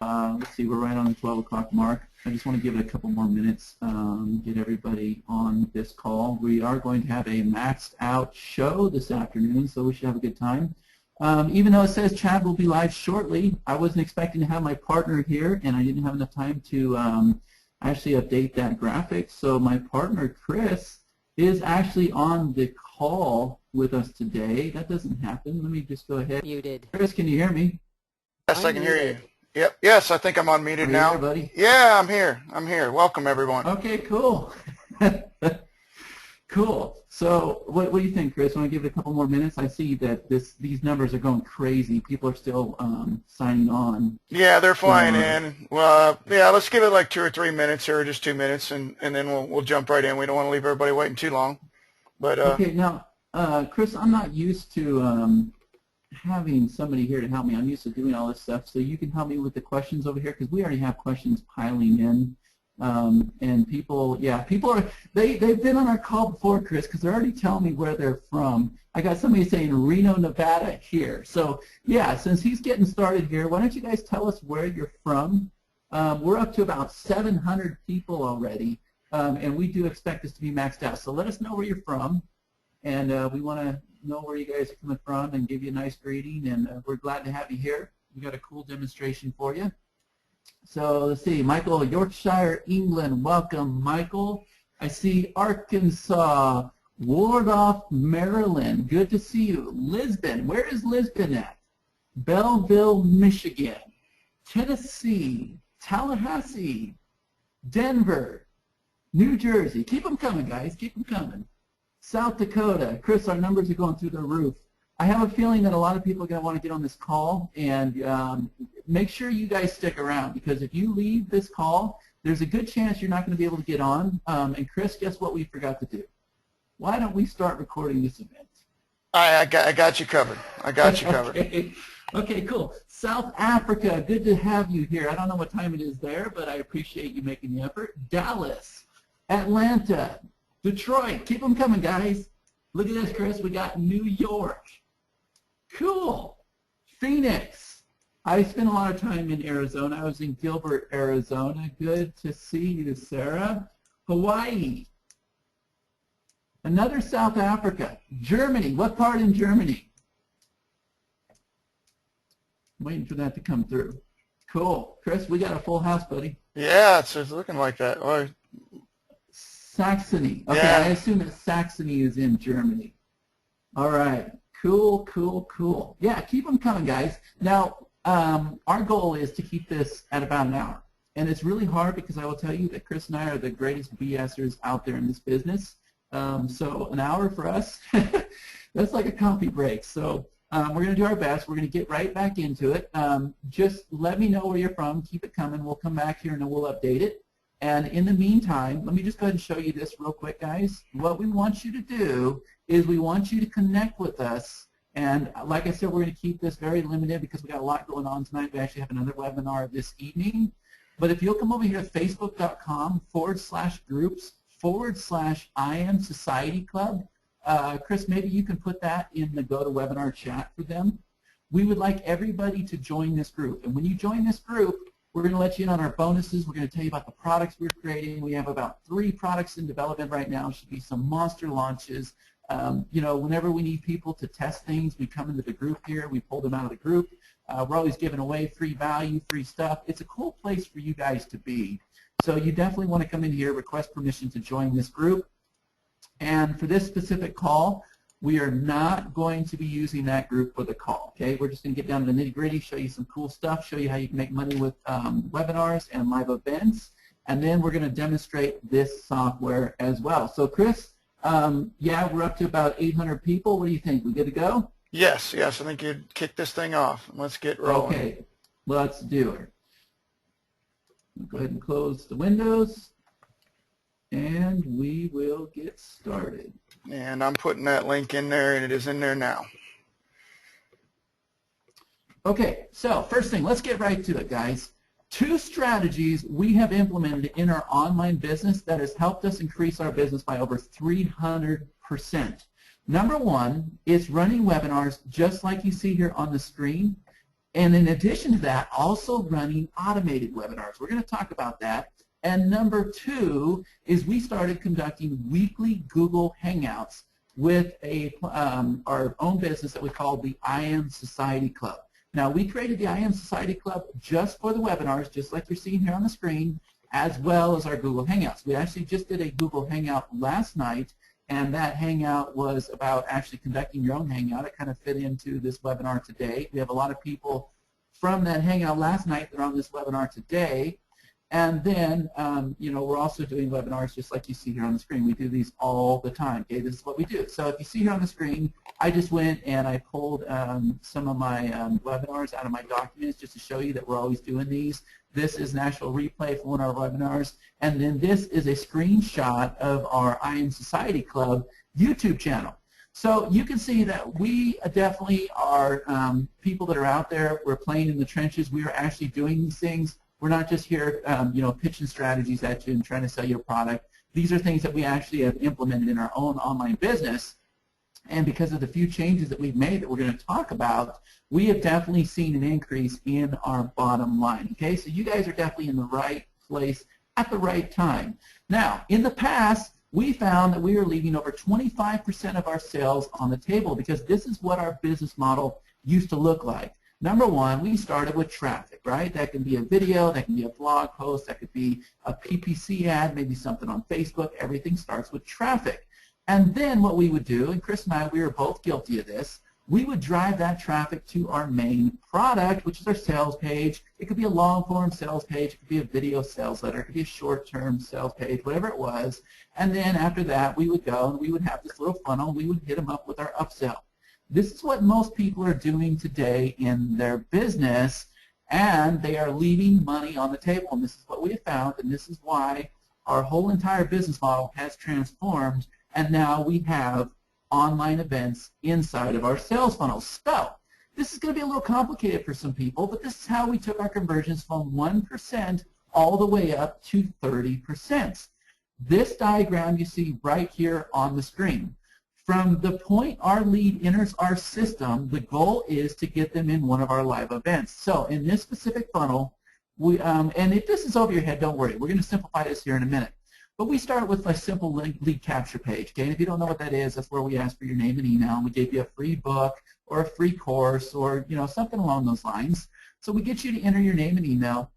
Let's see, we're right on the 12 o'clock mark. I just want to give it a couple more minutes, get everybody on this call. We are going to have a maxed out show this afternoon, so we should have a good time. Even though it says Chad will be live shortly, I wasn't expecting to have my partner here, and I didn't have enough time to actually update that graphic. So my partner, Chris, is actually on the call with us today. That doesn't happen. Let me just go ahead. Muted. Chris, can you hear me? Yes, I can hear you. Yep. Yes, I think I'm unmuted now. There, buddy? Yeah, I'm here. I'm here. Welcome, everyone. Okay, cool. Cool. So what do you think, Chris? Want to give it a couple more minutes? I see that these numbers are going crazy. People are still signing on. Yeah, they're flying in. Well, yeah, let's give it like 2 or 3 minutes or just 2 minutes, and then we'll jump right in. We don't want to leave everybody waiting too long. But okay, now, Chris, I'm not used to having somebody here to help me. I'm used to doing all this stuff, so you can help me with the questions over here because we already have questions piling in. And people are, they've been on our call before, Chris, because they're already telling me where they're from. I got somebody saying Reno, Nevada here. So, yeah, since he's getting started here, why don't you guys tell us where you're from? We're up to about 700 people already, and we do expect this to be maxed out. So let us know where you're from, and we want to know where you guys are coming from and give you a nice greeting, and we're glad to have you here. We got a cool demonstration for you. So let's see, Michael, Yorkshire, England, welcome, Michael. I see Arkansas, Wardolph, Maryland, good to see you. Lisbon, where is Lisbon at? Belleville, Michigan, Tennessee, Tallahassee, Denver, New Jersey. Keep them coming, guys, keep them coming. South Dakota, Chris, our numbers are going through the roof. I have a feeling that a lot of people are going to want to get on this call, and make sure you guys stick around, because if you leave this call, there's a good chance you're not going to be able to get on. And Chris, guess what we forgot to do? Why don't we start recording this event? I got you covered. I got you covered. Okay. Okay, cool. South Africa, good to have you here. I don't know what time it is there, but I appreciate you making the effort. Dallas, Atlanta, Detroit, keep them coming, guys. Look at this, Chris. We got New York. Cool. Phoenix. I spent a lot of time in Arizona. I was in Gilbert, Arizona. Good to see you, Sarah. Hawaii. Another South Africa. Germany. What part in Germany? I'm waiting for that to come through. Cool. Chris, we got a full house, buddy. Yeah, it's looking like that. Or, Saxony. Okay, yeah. I assume that Saxony is in Germany. All right. Cool, cool, cool. Yeah, keep them coming, guys. Now, our goal is to keep this at about an hour. And it's really hard because I will tell you that Chris and I are the greatest BSers out there in this business. So an hour for us, that's like a coffee break. So we're going to do our best. We're going to get right back into it. Just let me know where you're from. Keep it coming. We'll come back here and we'll update it. And in the meantime, let me just go ahead and show you this real quick, guys. What we want you to do is we want you to connect with us. And like I said, we're going to keep this very limited because we got a lot going on tonight. We actually have another webinar this evening. But if you'll come over here to facebook.com/groups/I Am Society Club, Chris, maybe you can put that in the GoToWebinar chat for them. We would like everybody to join this group. And when you join this group, we're going to let you in on our bonuses. We're going to tell you about the products we're creating. We have about 3 products in development right now. Should be some monster launches. You know, whenever we need people to test things, we come into the group here. We pull them out of the group. We're always giving away free value, free stuff. It's a cool place for you guys to be. So you definitely want to come in here, request permission to join this group. And for this specific call, we are not going to be using that group for the call, okay? We're just going to get down to the nitty-gritty, show you some cool stuff, show you how you can make money with webinars and live events, and then we're going to demonstrate this software as well. So, Chris, yeah, we're up to about 800 people. What do you think? We good to go? yes, yes. I think you'd kick this thing off. Let's get rolling. Okay, let's do it. Go ahead and close the windows, and we will get started. And I'm putting that link in there, and it is in there now. Okay, so first thing, let's get right to it, guys. 2 strategies we have implemented in our online business that has helped us increase our business by over 300%. Number 1 is running webinars just like you see here on the screen. And in addition to that, also running automated webinars. We're going to talk about that. And number 2 is we started conducting weekly Google Hangouts with our own business that we call the I Am Society Club. Now, we created the I Am Society Club just for the webinars, just like you're seeing here on the screen, as well as our Google Hangouts. We actually just did a Google Hangout last night, and that Hangout was about actually conducting your own Hangout. It kind of fit into this webinar today. We have a lot of people from that Hangout last night that are on this webinar today. And then, we're also doing webinars just like you see here on the screen. We do these all the time. Okay, this is what we do. So if you see here on the screen, I just went and I pulled some of my webinars out of my documents just to show you that we're always doing these. This is an actual replay from one of our webinars. And then this is a screenshot of our I Am Society Club YouTube channel. So you can see that we definitely are people that are out there. We're playing in the trenches. We are actually doing these things. We're not just here, pitching strategies at you and trying to sell you a product. These are things that we actually have implemented in our own online business. And because of the few changes that we've made that we're going to talk about, we have definitely seen an increase in our bottom line. Okay, so you guys are definitely in the right place at the right time. Now, in the past, we found that we were leaving over 25% of our sales on the table because this is what our business model used to look like. Number 1, we started with traffic, right? That can be a video, that can be a blog post, that could be a PPC ad, maybe something on Facebook. Everything starts with traffic. And then what we would do, and Chris and I, we were both guilty of this, we would drive that traffic to our main product, which is our sales page. It could be a long-form sales page. It could be a video sales letter. It could be a short-term sales page, whatever it was. And then after that, we would go and we would have this little funnel. We would hit them up with our upsell. This is what most people are doing today in their business, and they are leaving money on the table. And this is what we have found, and this is why our whole entire business model has transformed, and now we have online events inside of our sales funnels. So this is going to be a little complicated for some people, but this is how we took our conversions from 1% all the way up to 30%. This diagram you see right here on the screen. From the point our lead enters our system, the goal is to get them in one of our live events. So in this specific funnel, and if this is over your head, don't worry. We're going to simplify this here in a minute. But we start with a simple lead capture page. Okay? And if you don't know what that is, that's where we ask for your name and email. And we give you a free book or a free course or something along those lines. So we get you to enter your name and email.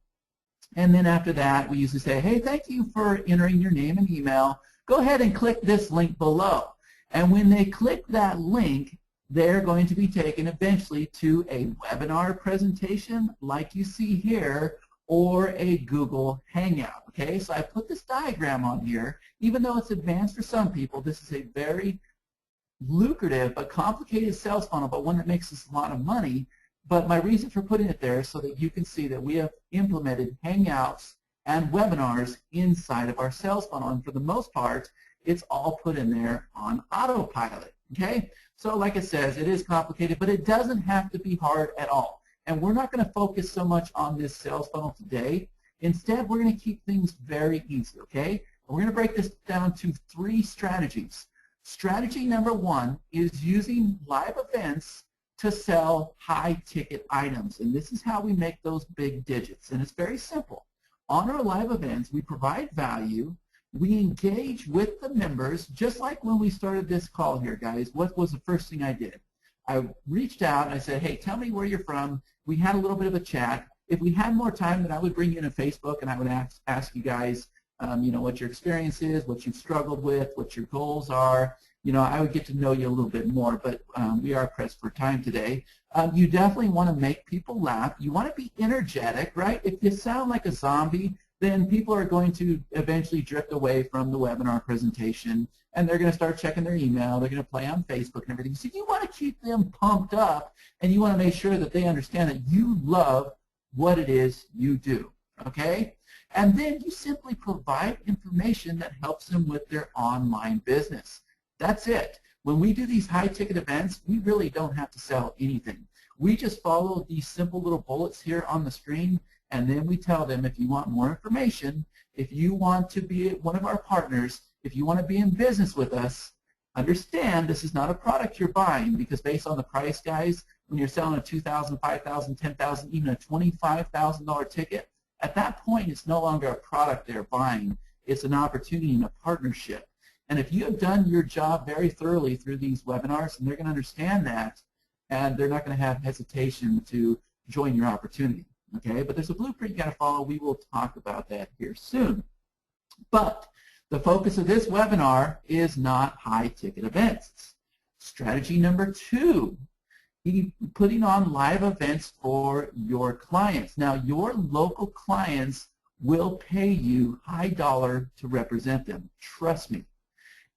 And then after that, we usually say, hey, thank you for entering your name and email. Go ahead and click this link below. And when they click that link, they're going to be taken eventually to a webinar presentation like you see here or a Google Hangout. Okay, so I put this diagram on here. Even though it's advanced for some people, this is a very lucrative but complicated sales funnel, but one that makes us a lot of money. But my reason for putting it there is so that you can see that we have implemented Hangouts and webinars inside of our sales funnel. And for the most part, it's all put in there on autopilot, okay? So like it says, it is complicated, but it doesn't have to be hard at all. And we're not going to focus so much on this sales funnel today. Instead, we're going to keep things very easy, okay? And we're going to break this down to 3 strategies. Strategy number 1 is using live events to sell high-ticket items. And this is how we make those big digits. And it's very simple. On our live events, we provide value. We engage with the members, just like when we started this call here, guys. What was the first thing I did? I reached out and I said, hey, tell me where you're from. We had a little bit of a chat. If we had more time, then I would bring you into Facebook and I would ask you guys, what your experience is, what you've struggled with, what your goals are. I would get to know you a little bit more, but we are pressed for time today. You definitely want to make people laugh. You want to be energetic, right? If you sound like a zombie, then people are going to eventually drift away from the webinar presentation, and they're going to start checking their email. They're going to play on Facebook and everything. So you want to keep them pumped up, and you want to make sure that they understand that you love what it is you do, okay? And then you simply provide information that helps them with their online business. That's it. When we do these high-ticket events, we really don't have to sell anything. We just follow these simple little bullets here on the screen, and then we tell them if you want more information, if you want to be one of our partners, if you want to be in business with us, Understand this is not a product you're buying, because based on the price, guys, when you're selling a $2,000, $5,000, $10,000, even a $25,000 ticket, at that point it's no longer a product they're buying. It's an opportunity and a partnership. And if you have done your job very thoroughly through these webinars, and they're going to understand that, and they're not going to have hesitation to join your opportunity. Okay, but there's a blueprint you got to follow. We will talk about that here soon. But the focus of this webinar is not high-ticket events. Strategy number 2, putting on live events for your clients. Now, your local clients will pay you high dollar to represent them. Trust me.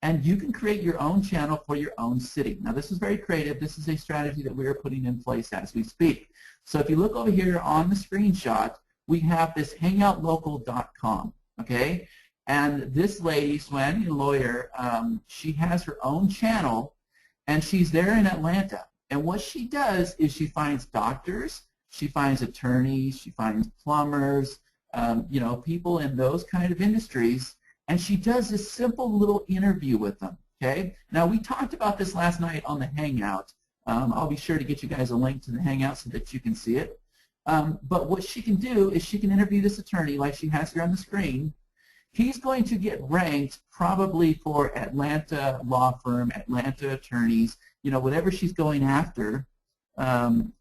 And you can create your own channel for your own city. Now, this is very creative. This is a strategy that we are putting in place as we speak. So if you look over here on the screenshot, we have this hangoutlocal.com, okay? And this lady, Swanny, a lawyer, she has her own channel, and she's there in Atlanta. And what she does is she finds doctors, she finds attorneys, she finds plumbers, you know, people in those kind of industries, and she does this simple little interview with them, okay? Now, we talked about this last night on the Hangout. I'll be sure to get you guys a link to the Hangout so that you can see it. But what she can do is she can interview this attorney like she has here on the screen. He's going to get ranked probably for Atlanta law firm, Atlanta attorneys, you know, whatever she's going after. And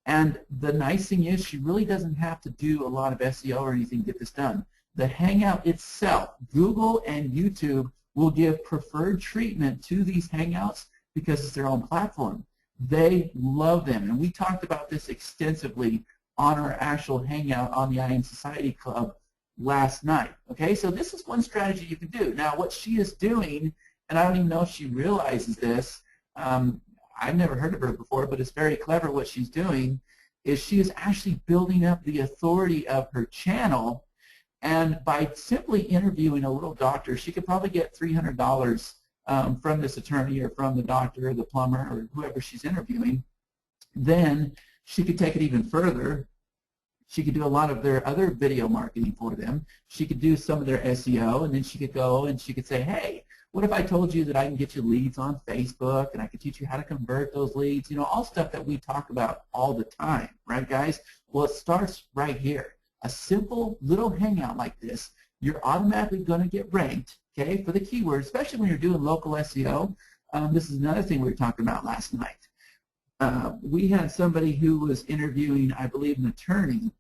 the nice thing is she really doesn't have to do a lot of SEO or anything to get this done. The Hangout itself, Google and YouTube will give preferred treatment to these Hangouts because it's their own platform. They love them, and we talked about this extensively on our actual Hangout on the IM Society Club last night. Okay, so this is one strategy you can do. Now, what she is doing, and I don't even know if she realizes this, I've never heard of her before, but it's very clever what she's doing, is she is actually building up the authority of her channel. And by simply interviewing a little doctor, she could probably get $300 from this attorney or from the doctor or the plumber or whoever she's interviewing. Then she could take it even further. She could do a lot of their other video marketing for them. She could do some of their SEO, and then she could go and she could say, hey, what if I told you that I can get you leads on Facebook, and I could teach you how to convert those leads, you know, all stuff that we talk about all the time, right, guys? Well, it starts right here. A simple little Hangout like this, you're automatically going to get ranked, okay, for the keyword, especially when you're doing local SEO. This is another thing we were talking about last night. We had somebody who was interviewing, I believe, an attorney,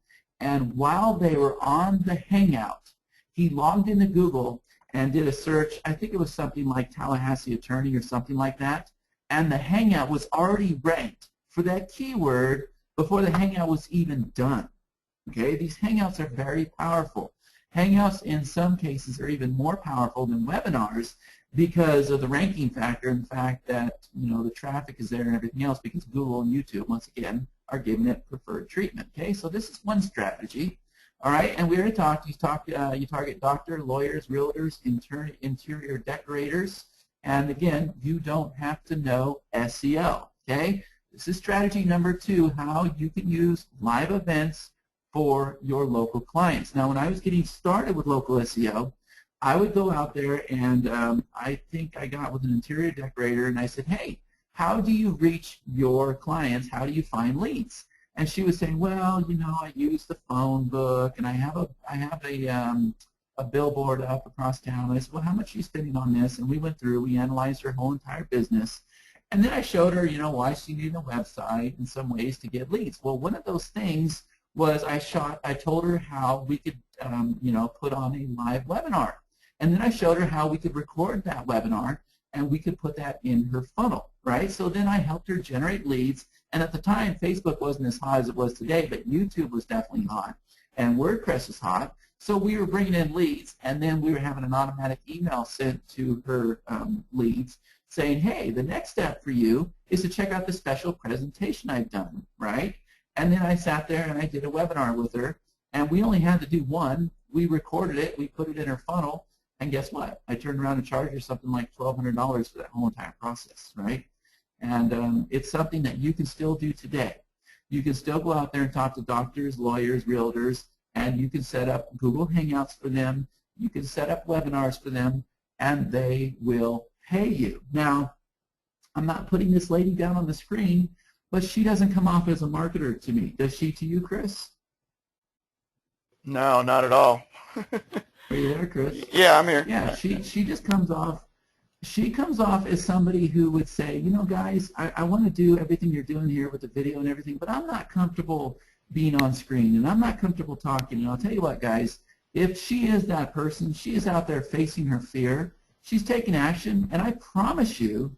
and while they were on the Hangout, he logged into Google and did a search. I think it was something like Tallahassee attorney or something like that, and the Hangout was already ranked for that keyword before the Hangout was even done. Okay, these Hangouts are very powerful. Hangouts in some cases are even more powerful than webinars because of the ranking factor and the fact that, you know, the traffic is there and everything else, because Google and YouTube, once again, are giving it preferred treatment. Okay, so this is one strategy. All right, and we already talked, you target doctor, lawyers, realtors, interior decorators, and again, you don't have to know SEO. Okay, this is strategy number 2, how you can use live events for your local clients. Now, when I was getting started with local SEO, I would go out there and I think I got with an interior decorator and I said, hey, how do you reach your clients? How do you find leads? And she was saying, well, you know, I use the phone book and I have a billboard up across town. And I said, well, how much are you spending on this? And we went through, we analyzed her whole entire business. And then I showed her, you know, why she needed a website and some ways to get leads. Well, one of those things was I told her how we could, you know, put on a live webinar. And then I showed her how we could record that webinar and we could put that in her funnel, right? So then I helped her generate leads. And at the time, Facebook wasn't as hot as it was today, but YouTube was definitely hot and WordPress was hot. So we were bringing in leads, and then we were having an automatic email sent to her leads saying, hey, the next step for you is to check out the special presentation I've done, right? And then I sat there and I did a webinar with her, and we only had to do one. We recorded it, we put it in her funnel, and guess what? I turned around and charged her something like $1,200 for that whole entire process, right? And it's something that you can still do today. You can still go out there and talk to doctors, lawyers, realtors, and you can set up Google Hangouts for them. You can set up webinars for them, and they will pay you. Now, I'm not putting this lady down on the screen, but she doesn't come off as a marketer to me. Does she to you, Chris? No, not at all. Are you there, Chris? Yeah, I'm here. Yeah, she just comes off. She comes off as somebody who would say, you know, guys, I want to do everything you're doing here with the video and everything, but I'm not comfortable being on screen, and I'm not comfortable talking. And I'll tell you what, guys, if she is that person, she is out there facing her fear. She's taking action, and I promise you,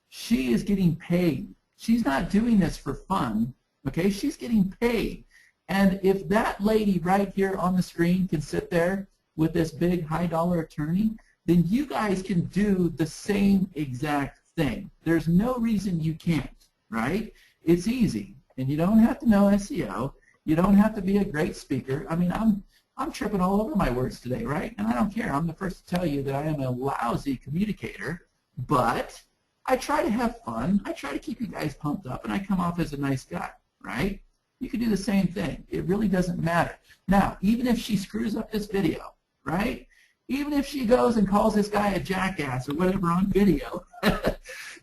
she is getting paid. She's not doing this for fun, okay? She's getting paid. And if that lady right here on the screen can sit there with this big high-dollar attorney, then you guys can do the same exact thing. There's no reason you can't, right? It's easy, and you don't have to know SEO. You don't have to be a great speaker. I mean, I'm tripping all over my words today, right? And I don't care. I'm the first to tell you that I am a lousy communicator, but I try to have fun. I try to keep you guys pumped up, and I come off as a nice guy, right? You can do the same thing. It really doesn't matter. Now, even if she screws up this video, right? Even if she goes and calls this guy a jackass or whatever on video,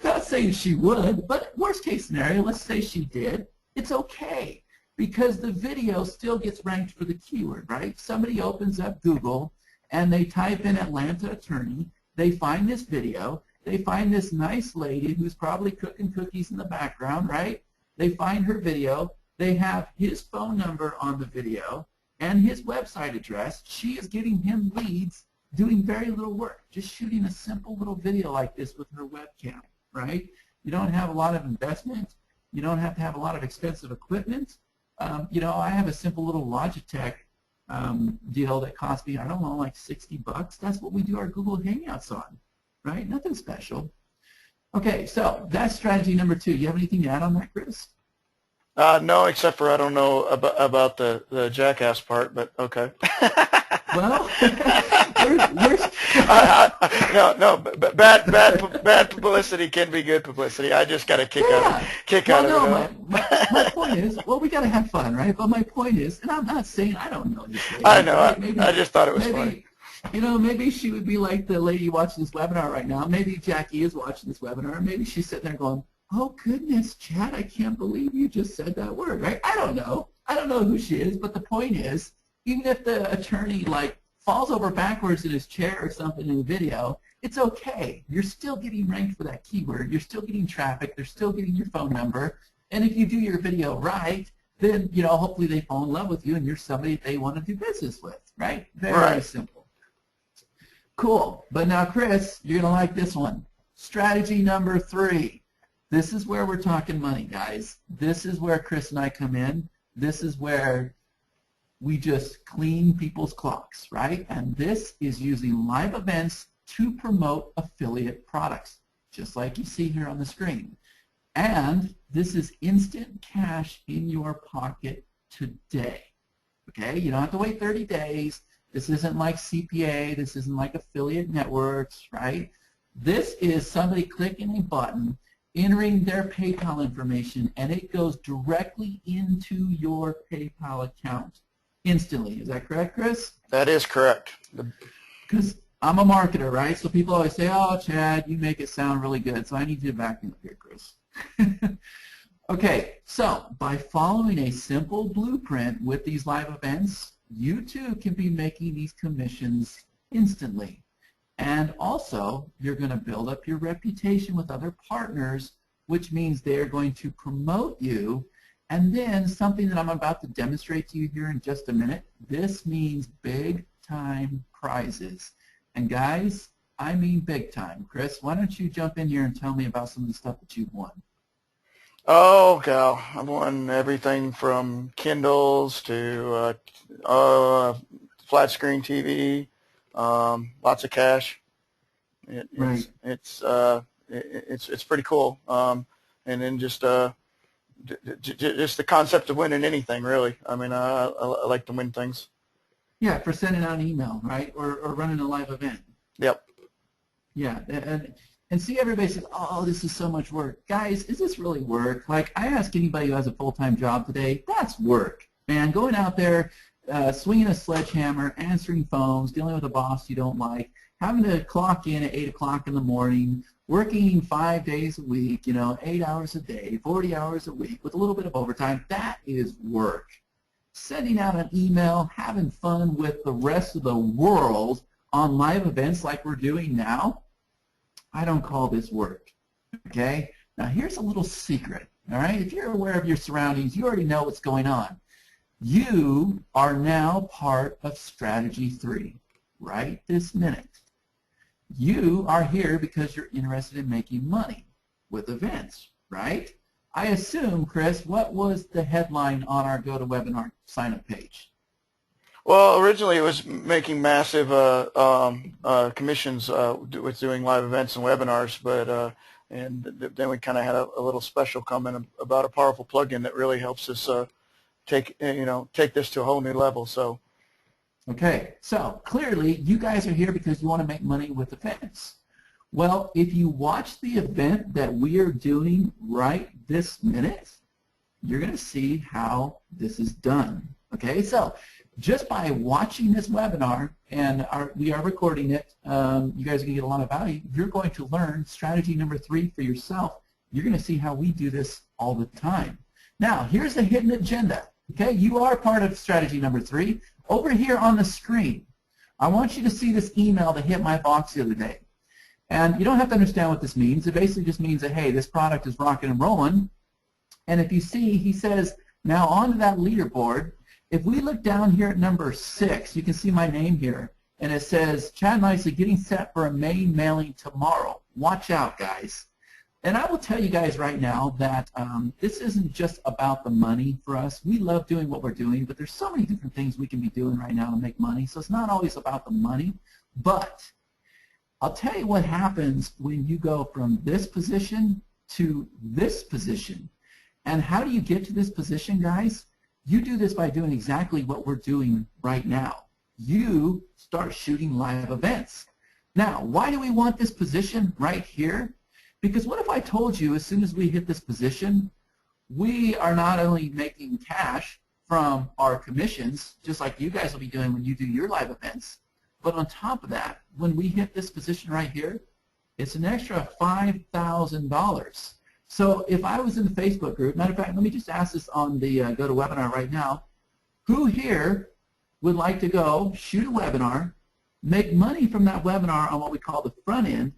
not saying she would, but worst case scenario, let's say she did, it's okay because the video still gets ranked for the keyword, right? Somebody opens up Google and they type in Atlanta attorney, they find this video, they find this nice lady who's probably cooking cookies in the background, right? They find her video, they have his phone number on the video and his website address. She is getting him leads doing very little work, just shooting a simple little video like this with her webcam, right? You don't have a lot of investment. You don't have to have a lot of expensive equipment. You know, I have a simple little Logitech deal that cost me, I don't know, like $60. That's what we do our Google Hangouts on, right? Nothing special. Okay, so that's strategy number 2. You have anything to add on that, Chris? No, except for I don't know about the jackass part, but okay. Well, no, bad publicity can be good publicity. I just got a kick out of it. My point is, well, we got to have fun, right? But my point is, and I'm not saying I don't know this lady. I know. Right? Maybe, I just thought it was funny. You know, maybe she would be like the lady watching this webinar right now. Maybe Jackie is watching this webinar. Maybe she's sitting there going, oh, goodness, Chad, I can't believe you just said that word, right? I don't know. I don't know who she is, but the point is, even if the attorney, like, falls over backwards in his chair or something in the video, it's okay. You're still getting ranked for that keyword. You're still getting traffic. They're still getting your phone number. And if you do your video right, then, you know, hopefully they fall in love with you and you're somebody they want to do business with, right? Very simple. Cool. But now, Chris, you're going to like this one. Strategy number 3. This is where we're talking money, guys. This is where Chris and I come in. This is where we just clean people's clocks, right? And this is using live events to promote affiliate products, just like you see here on the screen. And this is instant cash in your pocket today, okay? You don't have to wait 30 days. This isn't like CPA. This isn't like affiliate networks, right? This is somebody clicking a button, entering their PayPal information, and it goes directly into your PayPal account instantly. Is that correct, Chris? That is correct. Because I'm a marketer, right? So people always say, oh, Chad, you make it sound really good. So I need you to back me up here, Chris. Okay, so by following a simple blueprint with these live events, you too can be making these commissions instantly. And also, you're going to build up your reputation with other partners, which means they're going to promote you. And then something that I'm about to demonstrate to you here in just a minute, this means big time prizes. And guys, I mean big time. Chris, why don't you jump in here and tell me about some of the stuff that you've won? Oh, gal, I've won everything from Kindles to flat screen TV, lots of cash. It's pretty cool. And then just the concept of winning anything, really. I mean, I like to win things. Yeah, for sending out an email, right, or running a live event. Yep. Yeah, and see, everybody says, oh, this is so much work. Guys, is this really work? Like, I ask anybody who has a full-time job today, that's work. Man, going out there, swinging a sledgehammer, answering phones, dealing with a boss you don't like, having to clock in at 8 o'clock in the morning, working 5 days a week, 8 hours a day, 40 hours a week with a little bit of overtime, that is work. Sending out an email, having fun with the rest of the world on live events like we're doing now, I don't call this work, okay? Now here's a little secret, all right? If you're aware of your surroundings, you already know what's going on. You are now part of Strategy 3 right this minute. You are here because you're interested in making money with events, right? I assume, Chris, what was the headline on our GoToWebinar sign-up page? Well, originally it was making massive commissions with doing live events and webinars, but and then we kind of had a little special comment about a powerful plugin that really helps us take this to a whole new level. So, okay, so clearly you guys are here because you want to make money with events. Well, if you watch the event that we are doing right this minute, you're going to see how this is done. Okay, so just by watching this webinar, and we are recording it, you guys are going to get a lot of value. You're going to learn strategy number 3 for yourself. You're going to see how we do this all the time. Now, here's the hidden agenda. Okay, you are part of strategy number 3. Over here on the screen, I want you to see this email that hit my box the other day. And you don't have to understand what this means. It basically just means that, hey, this product is rocking and rolling. And if you see, he says, now onto that leaderboard. If we look down here at number 6, you can see my name here. And it says, Chad Nicely getting set for a main mailing tomorrow. Watch out, guys. And I will tell you guys right now that this isn't just about the money for us. We love doing what we're doing, but there's so many different things we can be doing right now to make money. So it's not always about the money. But I'll tell you what happens when you go from this position to this position. And how do you get to this position, guys? You do this by doing exactly what we're doing right now. You start shooting live events. Now, why do we want this position right here? Because what if I told you as soon as we hit this position, we are not only making cash from our commissions, just like you guys will be doing when you do your live events, but on top of that, when we hit this position right here, it's an extra $5,000. So if I was in the Facebook group, matter of fact, let me just ask this on the GoToWebinar right now, who here would like to go shoot a webinar, make money from that webinar on what we call the front end,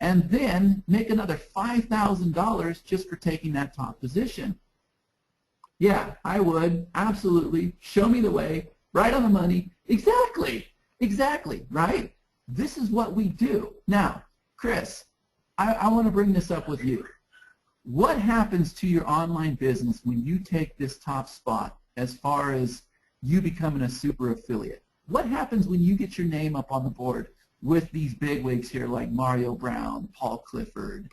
and then make another $5,000 just for taking that top position? Yeah, I would, absolutely. Show me the way, right on the money. Exactly, exactly, right? This is what we do. Now, Chris, I want to bring this up with you. What happens to your online business when you take this top spot as far as you becoming a super affiliate? What happens when you get your name up on the board with these bigwigs here like Mario Brown, Paul Clifford,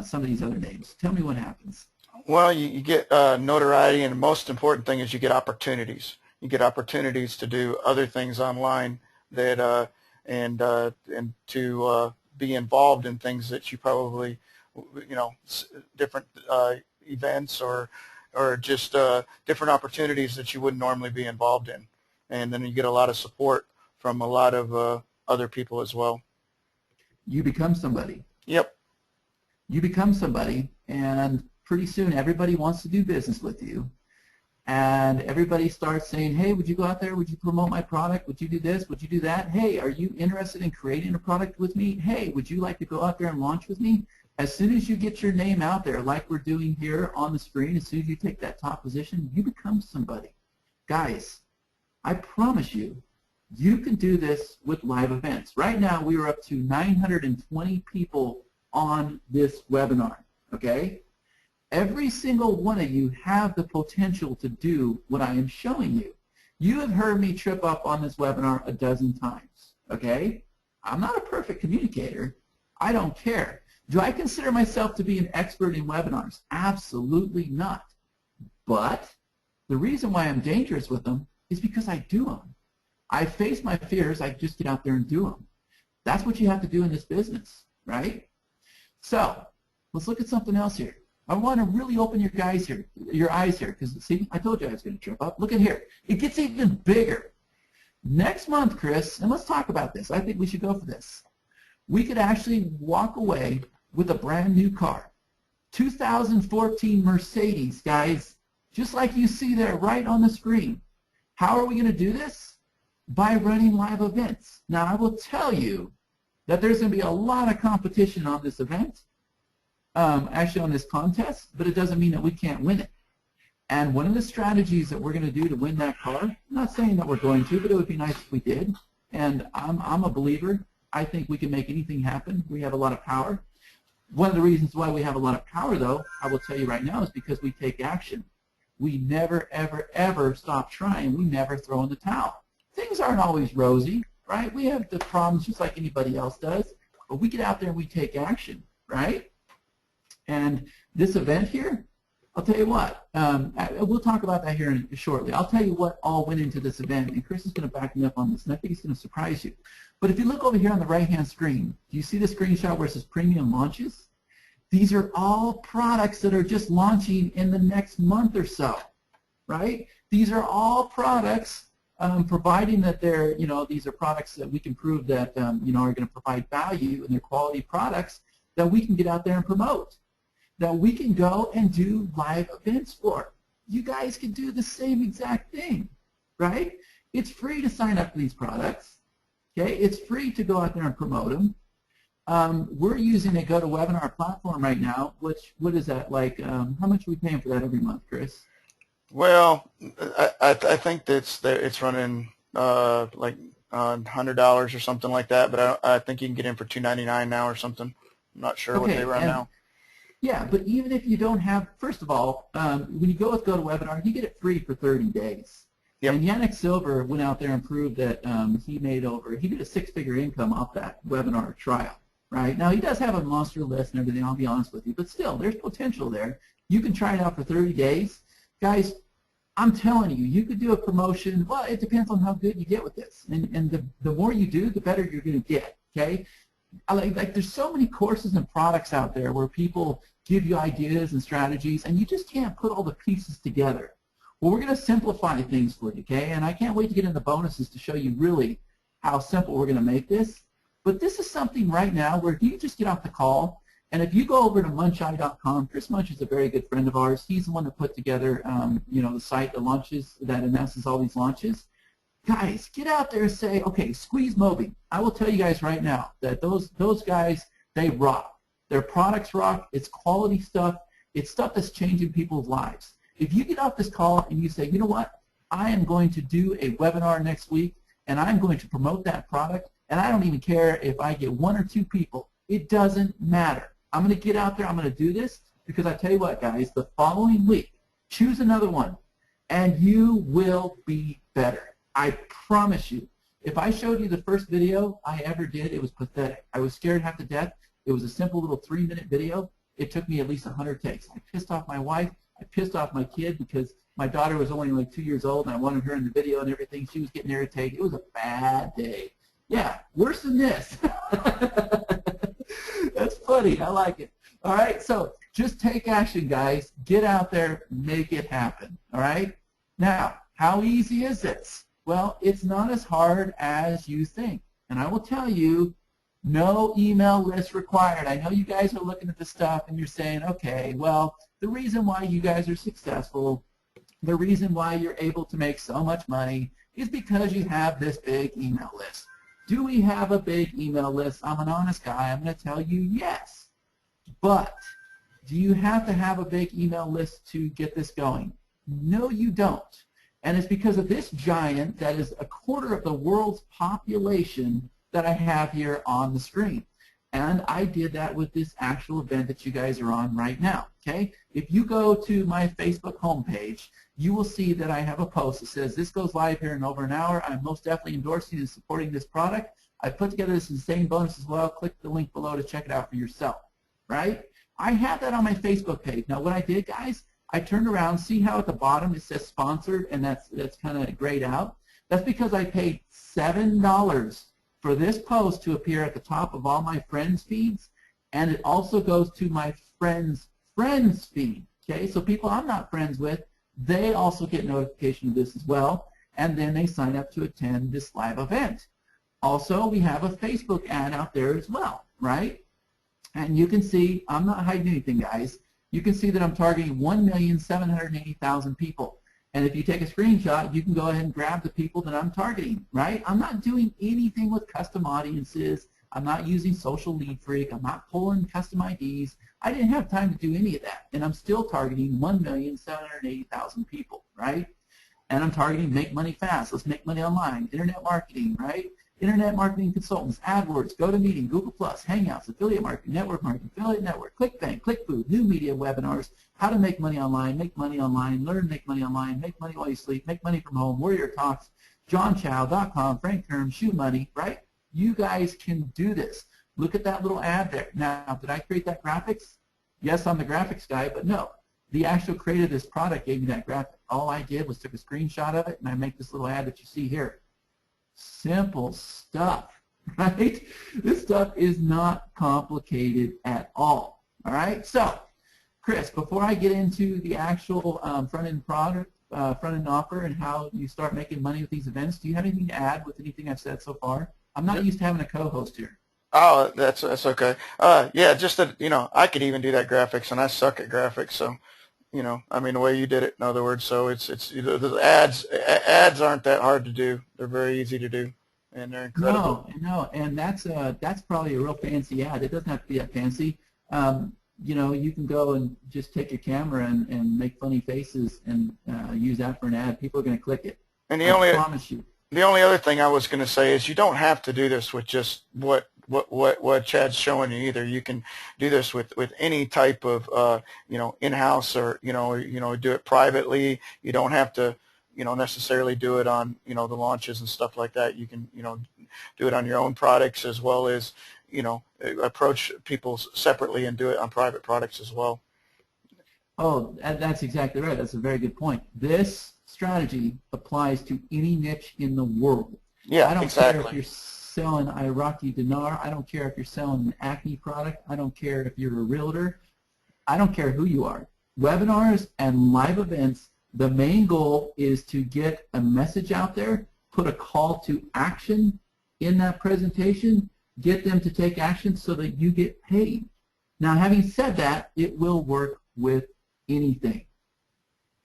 some of these other names? Tell me what happens. well, you get notoriety, and the most important thing is you get opportunities. You get opportunities to do other things online that and to be involved in things that you probably, different events or just different opportunities that you wouldn't normally be involved in. And then you get a lot of support from a lot of other people as well. You become somebody. Yep. You become somebody, and pretty soon everybody wants to do business with you. And everybody starts saying, hey, would you go out there? Would you promote my product? Would you do this? Would you do that? Hey, are you interested in creating a product with me? Hey, would you like to go out there and launch with me? As soon as you get your name out there, like we're doing here on the screen, as soon as you take that top position, you become somebody. Guys, I promise you, you can do this with live events. Right now, we are up to 920 people on this webinar, okay? Every single one of you have the potential to do what I am showing you. You have heard me trip up on this webinar a dozen times, okay? I'm not a perfect communicator. I don't care. Do I consider myself to be an expert in webinars? Absolutely not. But the reason why I'm dangerous with them is because I do them. I face my fears. I just get out there and do them. That's what you have to do in this business, right? So let's look at something else here. I want to really open your eyes here, because see, I told you I was going to trip up. Look at here. It gets even bigger. Next month, Chris, and let's talk about this. I think we should go for this. We could actually walk away with a brand new car. 2014 Mercedes, guys, just like you see there right on the screen. How are we going to do this? By running live events. Now, I will tell you that there's going to be a lot of competition on this event, actually on this contest, but it doesn't mean that we can't win it. And one of the strategies that we're going to do to win that car, I'm not saying that we're going to, but it would be nice if we did. And I'm a believer. I think we can make anything happen. We have a lot of power. One of the reasons why we have a lot of power, though, I will tell you right now, is because we take action. We never, ever, ever stop trying. We never throw in the towel. Things aren't always rosy, right? We have the problems just like anybody else does, but we get out there and we take action, right? And this event here, I'll tell you what, we'll talk about that here shortly. I'll tell you what all went into this event, and Chris is going to back me up on this, and I think he's going to surprise you. But if you look over here on the right-hand screen, do you see the screenshot where it says premium launches? These are all products that are just launching in the next month or so, right? These are all products, providing that they're, these are products that we can prove that, are going to provide value, and they're quality products that we can get out there and promote, that we can go and do live events for. You guys can do the same exact thing, right? It's free to sign up for these products, okay? It's free to go out there and promote them. We're using a GoToWebinar platform right now, which, what is that, like, how much are we paying for that every month, Chris? Well, I think that it's running like $100 or something like that, but I think you can get in for $299 now or something. I'm not sure what they run now. Yeah, but even if you don't have, first of all, when you go with GoToWebinar, you get it free for 30 days. Yep. And Yannick Silver went out there and proved that he did a 6-figure income off that webinar trial, right? Now, he does have a monster list and everything, I'll be honest with you, but still, there's potential there. You can try it out for 30 days. Guys, I'm telling you, you could do a promotion. Well, it depends on how good you get with this. And the more you do, the better you're going to get, okay? Like there's so many courses and products out there where people give you ideas and strategies, and you just can't put all the pieces together. Well, we're going to simplify things for you, okay? And I can't wait to get into bonuses to show you really how simple we're going to make this. But this is something right now where if you just get off the call, and if you go over to muncheye.com, Chris Munch is a very good friend of ours. He's the one that put together, the site that launches, that announces all these launches. Guys, get out there and say, okay, Squeeze Moby. I will tell you guys right now that those guys, they rock. Their products rock. It's quality stuff. It's stuff that's changing people's lives. If you get off this call and you say, you know what, I am going to do a webinar next week, and I'm going to promote that product, and I don't even care if I get 1 or 2 people. It doesn't matter. I'm going to get out there. I'm going to do this because I tell you what, guys, the following week, choose another one, and you will be better. I promise you. If I showed you the first video I ever did, it was pathetic. I was scared half to death. It was a simple little 3-minute video. It took me at least 100 takes. I pissed off my wife. I pissed off my kid because my daughter was only like 2 years old, and I wanted her in the video and everything. She was getting irritated. It was a bad day. Yeah, worse than this. That's funny. I like it. All right, so just take action, guys. Get out there. Make it happen. All right? Now, how easy is this? Well, it's not as hard as you think. And I will tell you, no email list required. I know you guys are looking at the stuff and you're saying, okay, well, the reason why you guys are successful, the reason why you're able to make so much money is because you have this big email list. Do we have a big email list? I'm an honest guy. I'm going to tell you yes. But do you have to have a big email list to get this going? No, you don't. And it's because of this giant that is 1/4 of the world's population that I have here on the screen. And I did that with this actual event that you guys are on right now, okay? If you go to my Facebook homepage, you will see that I have a post that says, this goes live here in over an hour. I'm most definitely endorsing and supporting this product. I put together this insane bonus as well. Click the link below to check it out for yourself, right? I have that on my Facebook page. Now, what I did, guys, I turned around, see how at the bottom it says sponsored, and that's kind of grayed out. That's because I paid $7 for this post to appear at the top of all my friends' feeds, and it also goes to my friends' feed. Okay, so people I'm not friends with, they also get notification of this as well. and then they sign up to attend this live event. Also, we have a Facebook ad out there as well, right? And you can see, I'm not hiding anything, guys. You can see that I'm targeting 1,780,000 people. And if you take a screenshot, you can go ahead and grab the people that I'm targeting, right? I'm not doing anything with custom audiences. I'm not using Social Lead Freak. I'm not pulling custom IDs. I didn't have time to do any of that. And I'm still targeting 1,780,000 people, right? And I'm targeting make money fast. Let's make money online. Internet marketing, right? Internet marketing consultants, AdWords, GoToMeeting, Google+, Hangouts, affiliate marketing, network marketing, affiliate network, ClickBank, ClickFood, new media webinars, how to make money online, learn to make money online, make money while you sleep, make money from home, Warrior Talks, johnchow.com, Frank Term, Shoe Money, right? You guys can do this. Look at that little ad there. Now, did I create that graphics? Yes, I'm the graphics guy, but no. The actual creator of this product gave me that graphic. All I did was took a screenshot of it, and I make this little ad that you see here. Simple stuff, right? This stuff is not complicated at all right? So, Chris, before I get into the actual front-end product, front-end offer and how you start making money with these events, do you have anything to add with anything I've said so far? I'm not used to having a co-host here. Oh, that's okay. Yeah, just that, I could even do that graphics, and I suck at graphics, so, I mean, the way you did it, in other words, so it's the ads aren't that hard to do. They're very easy to do, and they're incredible. No, and that's probably a real fancy ad. It doesn't have to be that fancy. You can go and just take your camera and make funny faces and use that for an ad. People are going to click it. And I promise you. The only other thing I was going to say is you don't have to do this with just what Chad's showing you either. You can do this with any type of in-house or do it privately. You don't have to necessarily do it on the launches and stuff like that. You can do it on your own products as well as approach people separately and do it on private products as well. Oh, that's exactly right. That's a very good point. This strategy applies to any niche in the world. Yeah, I don't exactly. care if you're selling Iraqi dinar. I don't care if you're selling an acne product. I don't care if you're a realtor. I don't care who you are. Webinars and live events, the main goal is to get a message out there, put a call to action in that presentation, get them to take action so that you get paid. Now, having said that, it will work with anything.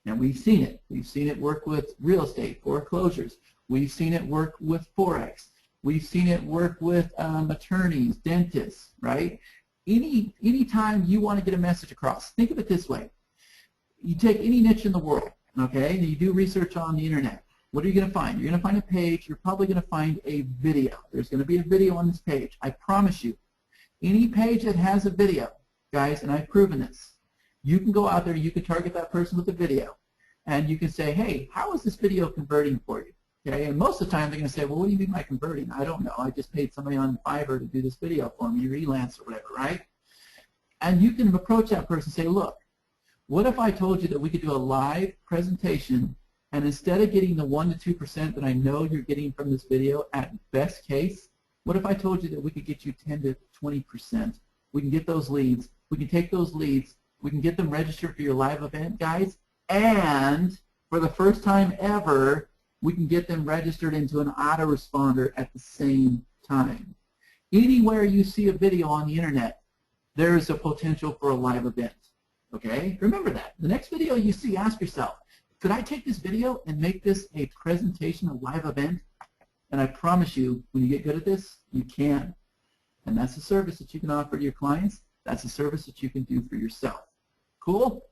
And we've seen it. We've seen it work with real estate, foreclosures. We've seen it work with Forex. We've seen it work with attorneys, dentists, right? Any time you want to get a message across, think of it this way. You take any niche in the world, okay, and you do research on the internet. What are you going to find? You're going to find a page. You're probably going to find a video. There's going to be a video on this page. I promise you. Any page that has a video, guys, and I've proven this, you can go out there, you can target that person with a video, and you can say, hey, how is this video converting for you? Okay, and most of the time they're going to say, well, what do you mean by converting? I don't know. I just paid somebody on Fiverr to do this video for me, Relance or whatever, right? And you can approach that person and say, look, what if I told you that we could do a live presentation, and instead of getting the 1 to 2% that I know you're getting from this video at best case, what if I told you that we could get you 10 to 20%? We can get those leads. We can take those leads. We can get them registered for your live event, guys, and for the first time ever, we can get them registered into an autoresponder at the same time. Anywhere you see a video on the internet, there is a potential for a live event, okay? Remember that. The next video you see, ask yourself, could I take this video and make this a presentation, a live event? And I promise you, when you get good at this, you can. And that's a service that you can offer to your clients. That's a service that you can do for yourself. Cool?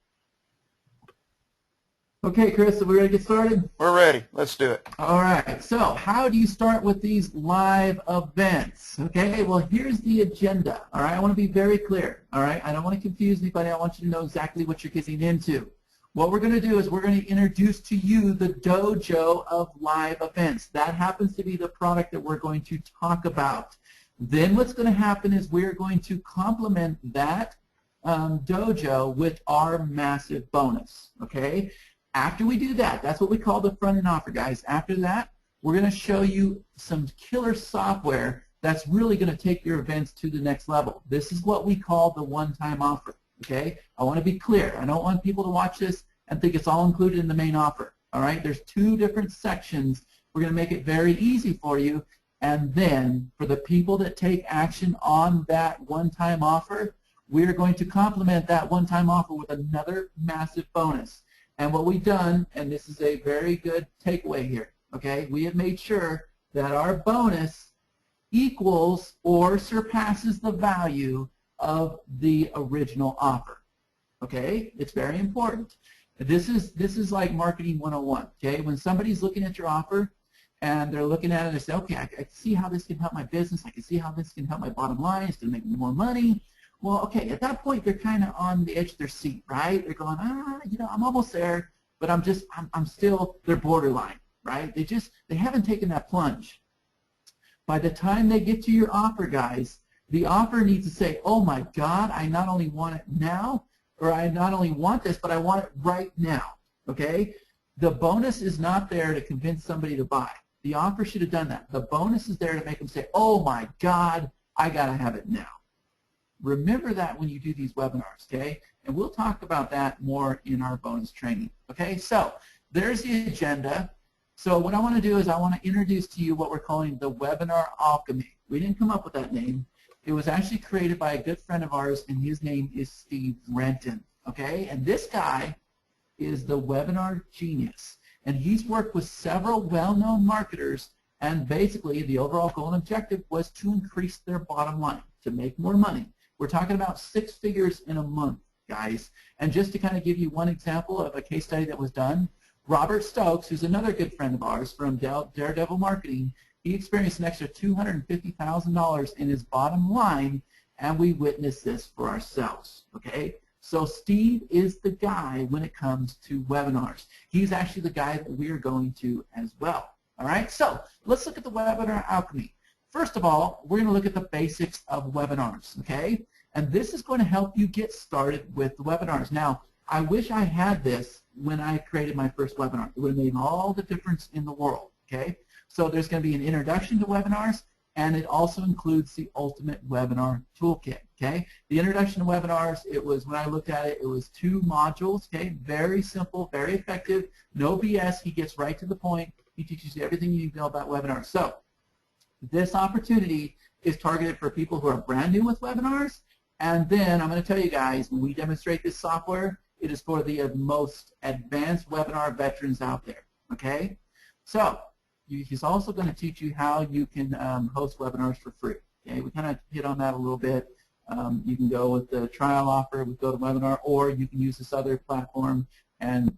Okay, Chris, so we're ready to get started? We're ready. Let's do it. All right. So how do you start with these live events? Okay, well, here's the agenda. All right, I want to be very clear. All right, I don't want to confuse anybody. I want you to know exactly what you're getting into. What we're going to do is we're going to introduce to you the dojo of live events. That happens to be the product that we're going to talk about. Then what's going to happen is we're going to complement that dojo with our massive bonus, okay? After we do that, that's what we call the front-end offer, guys. After that, we're going to show you some killer software that's really going to take your events to the next level. This is what we call the one-time offer, okay? I want to be clear. I don't want people to watch this and think it's all included in the main offer. All right, there's 2 different sections. We're going to make it very easy for you. And then for the people that take action on that one-time offer, we're going to complement that one-time offer with another massive bonus. And what we've done, and this is a very good takeaway here, okay, we have made sure that our bonus equals or surpasses the value of the original offer. Okay, it's very important. This is like marketing 101. Okay, when somebody's looking at your offer and they're looking at it and they say, okay, I can see how this can help my business. I can see how this can help my bottom line. It's going to make me more money. Well, okay, at that point they're kind of on the edge of their seat, right? They're going, you know, I'm almost there, but I'm still, they're borderline, right? They haven't taken that plunge. By the time they get to your offer, guys, the offer needs to say, oh my God, I not only want it now, or I not only want this, but I want it right now, okay? The bonus is not there to convince somebody to buy. The offer should have done that. The bonus is there to make them say, oh my God, I got to have it now. Remember that when you do these webinars, okay? And we'll talk about that more in our bonus training, okay? So there's the agenda. So what I want to do is I want to introduce to you what we're calling the webinar alchemy. We didn't come up with that name. It was actually created by a good friend of ours, and his name is Steve Renton, okay? And this guy is the webinar genius, and he's worked with several well-known marketers, and basically the overall goal and objective was to increase their bottom line, to make more money. We're talking about 6 figures in a month, guys. And just to kind of give you one example of a case study that was done, Robert Stokes, who's another good friend of ours from Daredevil Marketing, he experienced an extra $250,000 in his bottom line, and we witnessed this for ourselves, okay? So Steve is the guy when it comes to webinars. He's actually the guy that we are going to as well, all right? So let's look at the webinar alchemy. First of all, we're going to look at the basics of webinars, okay? And this is going to help you get started with the webinars. Now, I wish I had this when I created my first webinar. It would have made all the difference in the world, okay? So there's going to be an introduction to webinars, and it also includes the ultimate webinar toolkit, okay? The introduction to webinars, it was, when I looked at it, it was 2 modules, okay? Very simple, very effective, no BS. He gets right to the point. He teaches you everything you need to know about webinars. So this opportunity is targeted for people who are brand new with webinars, and then I'm going to tell you guys, when we demonstrate this software, it is for the most advanced webinar veterans out there, okay? So he's also going to teach you how you can host webinars for free, okay? We kind of hit on that a little bit. You can go with the trial offer with GoToWebinar, or you can use this other platform, and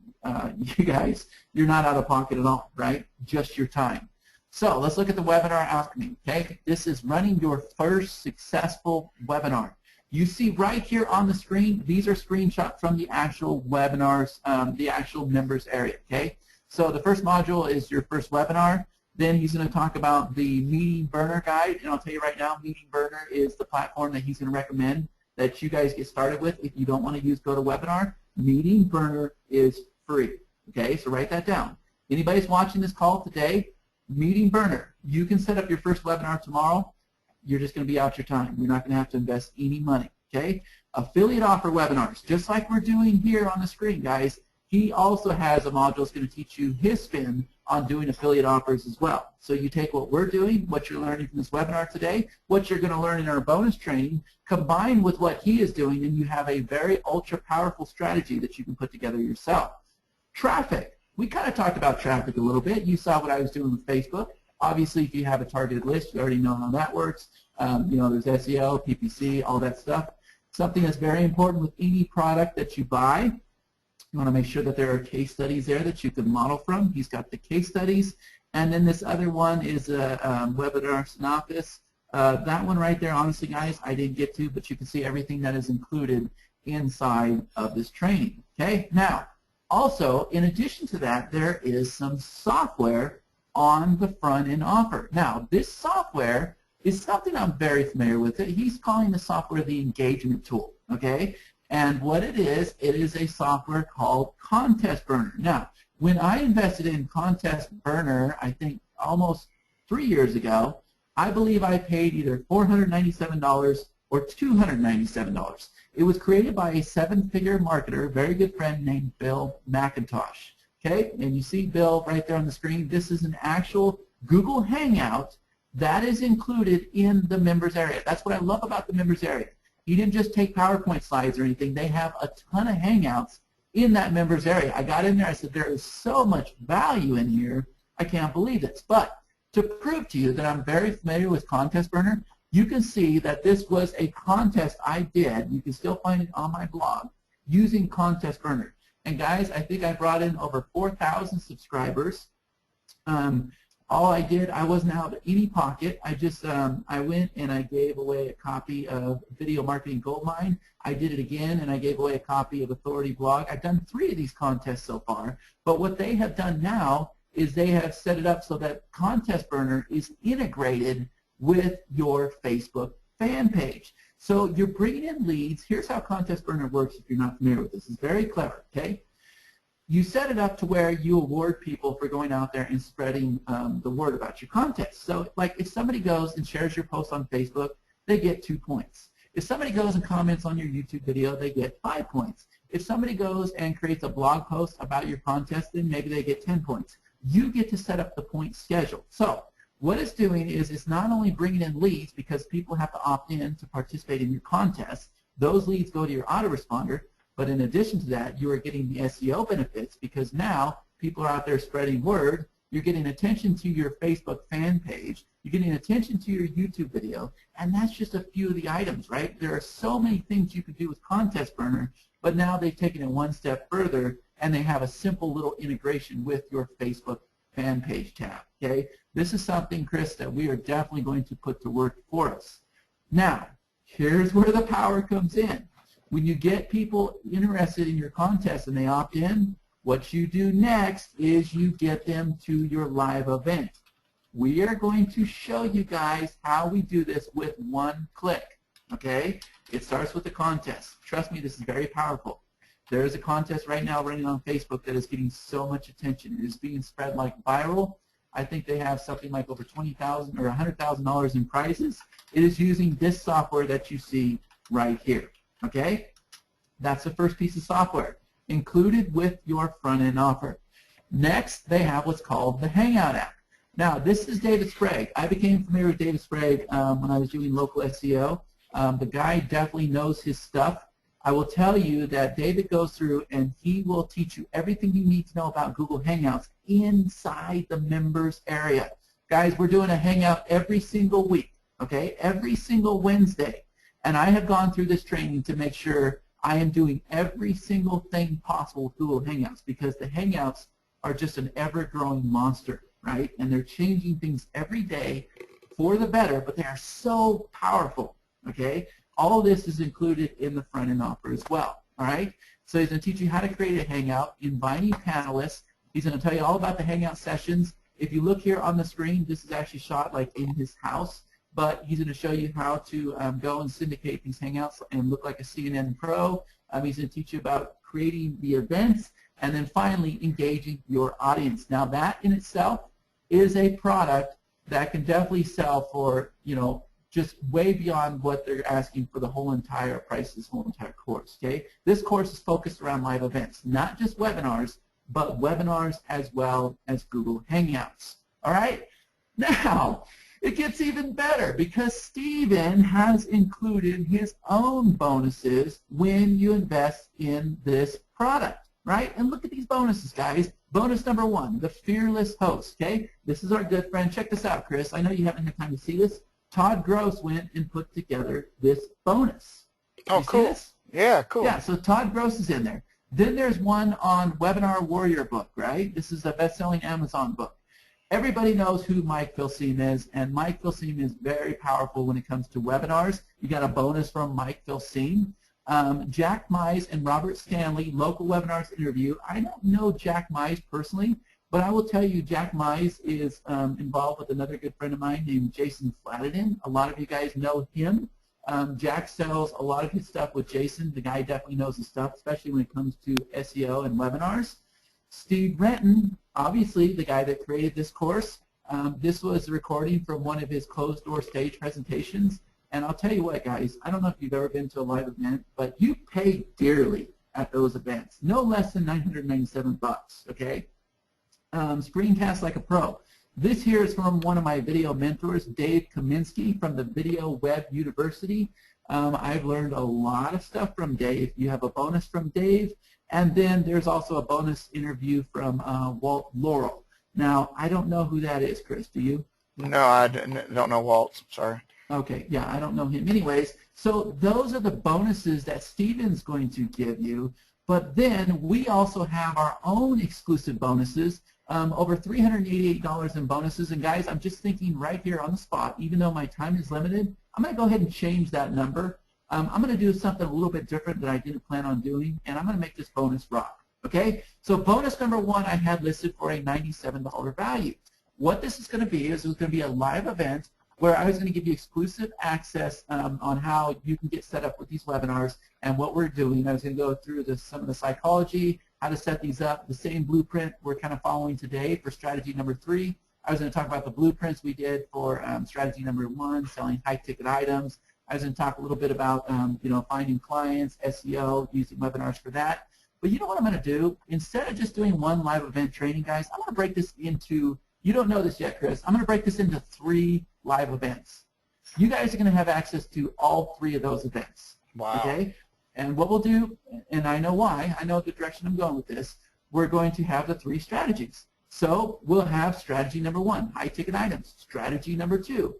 you guys, you're not out of pocket at all, right? Just your time. So let's look at the webinar alchemy, okay? This is running your first successful webinar. You see right here on the screen, these are screenshots from the actual webinars, the actual members area, okay? So the first module is your first webinar. Then he's going to talk about the Meeting Burner guide, and I'll tell you right now, Meeting Burner is the platform that he's going to recommend that you guys get started with if you don't want to use GoToWebinar. Meeting Burner is free, okay? So write that down. Anybody's watching this call today, Meeting Burner, you can set up your first webinar tomorrow. You're just going to be out your time. You're not going to have to invest any money, okay? Affiliate offer webinars, just like we're doing here on the screen, guys. He also has a module that's going to teach you his spin on doing affiliate offers as well. So you take what we're doing, what you're learning from this webinar today, what you're going to learn in our bonus training, combine with what he is doing, and you have a very ultra powerful strategy that you can put together yourself. Traffic. We kind of talked about traffic a little bit. You saw what I was doing with Facebook. Obviously, if you have a targeted list, you already know how that works. You know, there's SEO, PPC, all that stuff. Something that's very important with any product that you buy, you want to make sure that there are case studies there that you can model from. He's got the case studies. And then this other one is a webinar synopsis. That one right there, honestly, guys, I didn't get to, but you can see everything that is included inside of this training. Okay? Now, also, in addition to that, there is some software on the front-end offer. Now, this software is something I'm very familiar with. He's calling the software the engagement tool, okay? And what it is a software called Contest Burner. Now, when I invested in Contest Burner, I think almost 3 years ago, I believe I paid either $497 or $297. It was created by a 7-figure marketer, a very good friend named Bill McIntosh. okay? And you see Bill right there on the screen. This is an actual Google Hangout that is included in the members area. That's what I love about the members area. You didn't just take PowerPoint slides or anything. They have a ton of Hangouts in that members area. I got in there, I said, there is so much value in here, I can't believe this. But to prove to you that I'm very familiar with Contest Burner, you can see that this was a contest I did. You can still find it on my blog using Contest Burner. And guys, I think I brought in over 4,000 subscribers. All I did, I wasn't out of any pocket. I just, I went and I gave away a copy of Video Marketing Goldmine. I did it again, and I gave away a copy of Authority Blog. I've done 3 of these contests so far. But what they have done now is they have set it up so that Contest Burner is integrated with your Facebook fan page. So you're bringing in leads. Here's how Contest Burner works if you're not familiar with this. It's very clever, okay? You set it up to where you award people for going out there and spreading the word about your contest. So like if somebody goes and shares your post on Facebook, they get 2 points. If somebody goes and comments on your YouTube video, they get 5 points. If somebody goes and creates a blog post about your contest, then maybe they get 10 points. You get to set up the point schedule. So what it's doing is it's not only bringing in leads because people have to opt in to participate in your contest. Those leads go to your autoresponder. But in addition to that, you are getting the SEO benefits because now people are out there spreading word. You're getting attention to your Facebook fan page. You're getting attention to your YouTube video. And that's just a few of the items, right? There are so many things you could do with Contest Burner, but now they've taken it one step further, and they have a simple little integration with your Facebook fan page tab, okay? This is something, Chris, that we are definitely going to put to work for us. Now, here's where the power comes in. When you get people interested in your contest and they opt in, what you do next is you get them to your live event. We are going to show you guys how we do this with one click, okay? It starts with the contest. Trust me, this is very powerful. There is a contest right now running on Facebook that is getting so much attention. It is being spread like viral. I think they have something like over $20,000 or $100,000 in prizes. It is using this software that you see right here. Okay? That's the first piece of software included with your front-end offer. Next, they have what's called the Hangout app. Now, this is David Sprague. I became familiar with David Sprague when I was doing local SEO. The guy definitely knows his stuff. I will tell you that David goes through and he will teach you everything you need to know about Google Hangouts inside the members area. Guys, we're doing a Hangout every single week, okay? Every single Wednesday. And I have gone through this training to make sure I am doing every single thing possible with Google Hangouts because the Hangouts are just an ever-growing monster, right? And they're changing things every day for the better, but they are so powerful, okay? All of this is included in the front-end offer as well, all right? So he's going to teach you how to create a Hangout, inviting panelists. He's going to tell you all about the Hangout sessions. If you look here on the screen, this is actually shot like in his house. But he's going to show you how to go and syndicate these Hangouts and look like a CNN pro. He's going to teach you about creating the events and then finally engaging your audience. Now that in itself is a product that can definitely sell for, you know, just way beyond what they're asking for the whole entire price, this whole entire course, okay? This course is focused around live events, not just webinars, but webinars as well as Google Hangouts, all right? Now, it gets even better because Steven has included his own bonuses when you invest in this product, right? And look at these bonuses, guys. Bonus number 1, the Fearless Host, okay? This is our good friend. Check this out, Chris. I know you haven't had time to see this. Todd Gross went and put together this bonus. Oh, cool. Yeah, cool. Yeah, so Todd Gross is in there. Then there's one on Webinar Warrior book, right? This is a best-selling Amazon book. Everybody knows who Mike Filseem is, and Mike Filseem is very powerful when it comes to webinars. You got a bonus from Mike Filseem. Jack Mize and Robert Stanley, local webinars interview. I don't know Jack Mize personally, but I will tell you Jack Mize is involved with another good friend of mine named Jason Flatterden. A lot of you guys know him. Jack sells a lot of his stuff with Jason. The guy definitely knows his stuff, especially when it comes to SEO and webinars. Steve Renton, obviously the guy that created this course. This was a recording from one of his closed-door stage presentations. And I'll tell you what, guys, I don't know if you've ever been to a live event, but you pay dearly at those events. No less than $997, okay? Screencast Like a Pro. This here is from one of my video mentors, Dave Kaminsky from the Video Web University. I've learned a lot of stuff from Dave. You have a bonus from Dave, and then there's also a bonus interview from Walt Laurel. Now, I don't know who that is, Chris. Do you? No, I don't know Walt. Sorry. Okay, yeah, I don't know him. Anyways, so those are the bonuses that Steven's going to give you. But then we also have our own exclusive bonuses, over $388 in bonuses. And guys, I'm just thinking right here on the spot, even though my time is limited, I'm going to go ahead and change that number. I'm going to do something a little bit different that I didn't plan on doing, and I'm going to make this bonus rock. Okay, so bonus number one I had listed for a $97 value. What this is going to be is it's going to be a live event where I was going to give you exclusive access on how you can get set up with these webinars and what we're doing. I was going to go through some of the psychology, how to set these up, the same blueprint we're kind of following today for strategy number 3. I was going to talk about the blueprints we did for strategy number 1, selling high-ticket items. I was going to talk a little bit about finding clients, SEO, using webinars for that. But you know what I'm going to do? Instead of just doing one live event training, guys, I'm going to break this into, you don't know this yet, Chris, I'm going to break this into 3 live events. You guys are going to have access to all 3 of those events. Wow. Okay? And what we'll do, and I know why, I know the direction I'm going with this, we're going to have the 3 strategies. So we'll have strategy number 1, high-ticket items. Strategy number 2,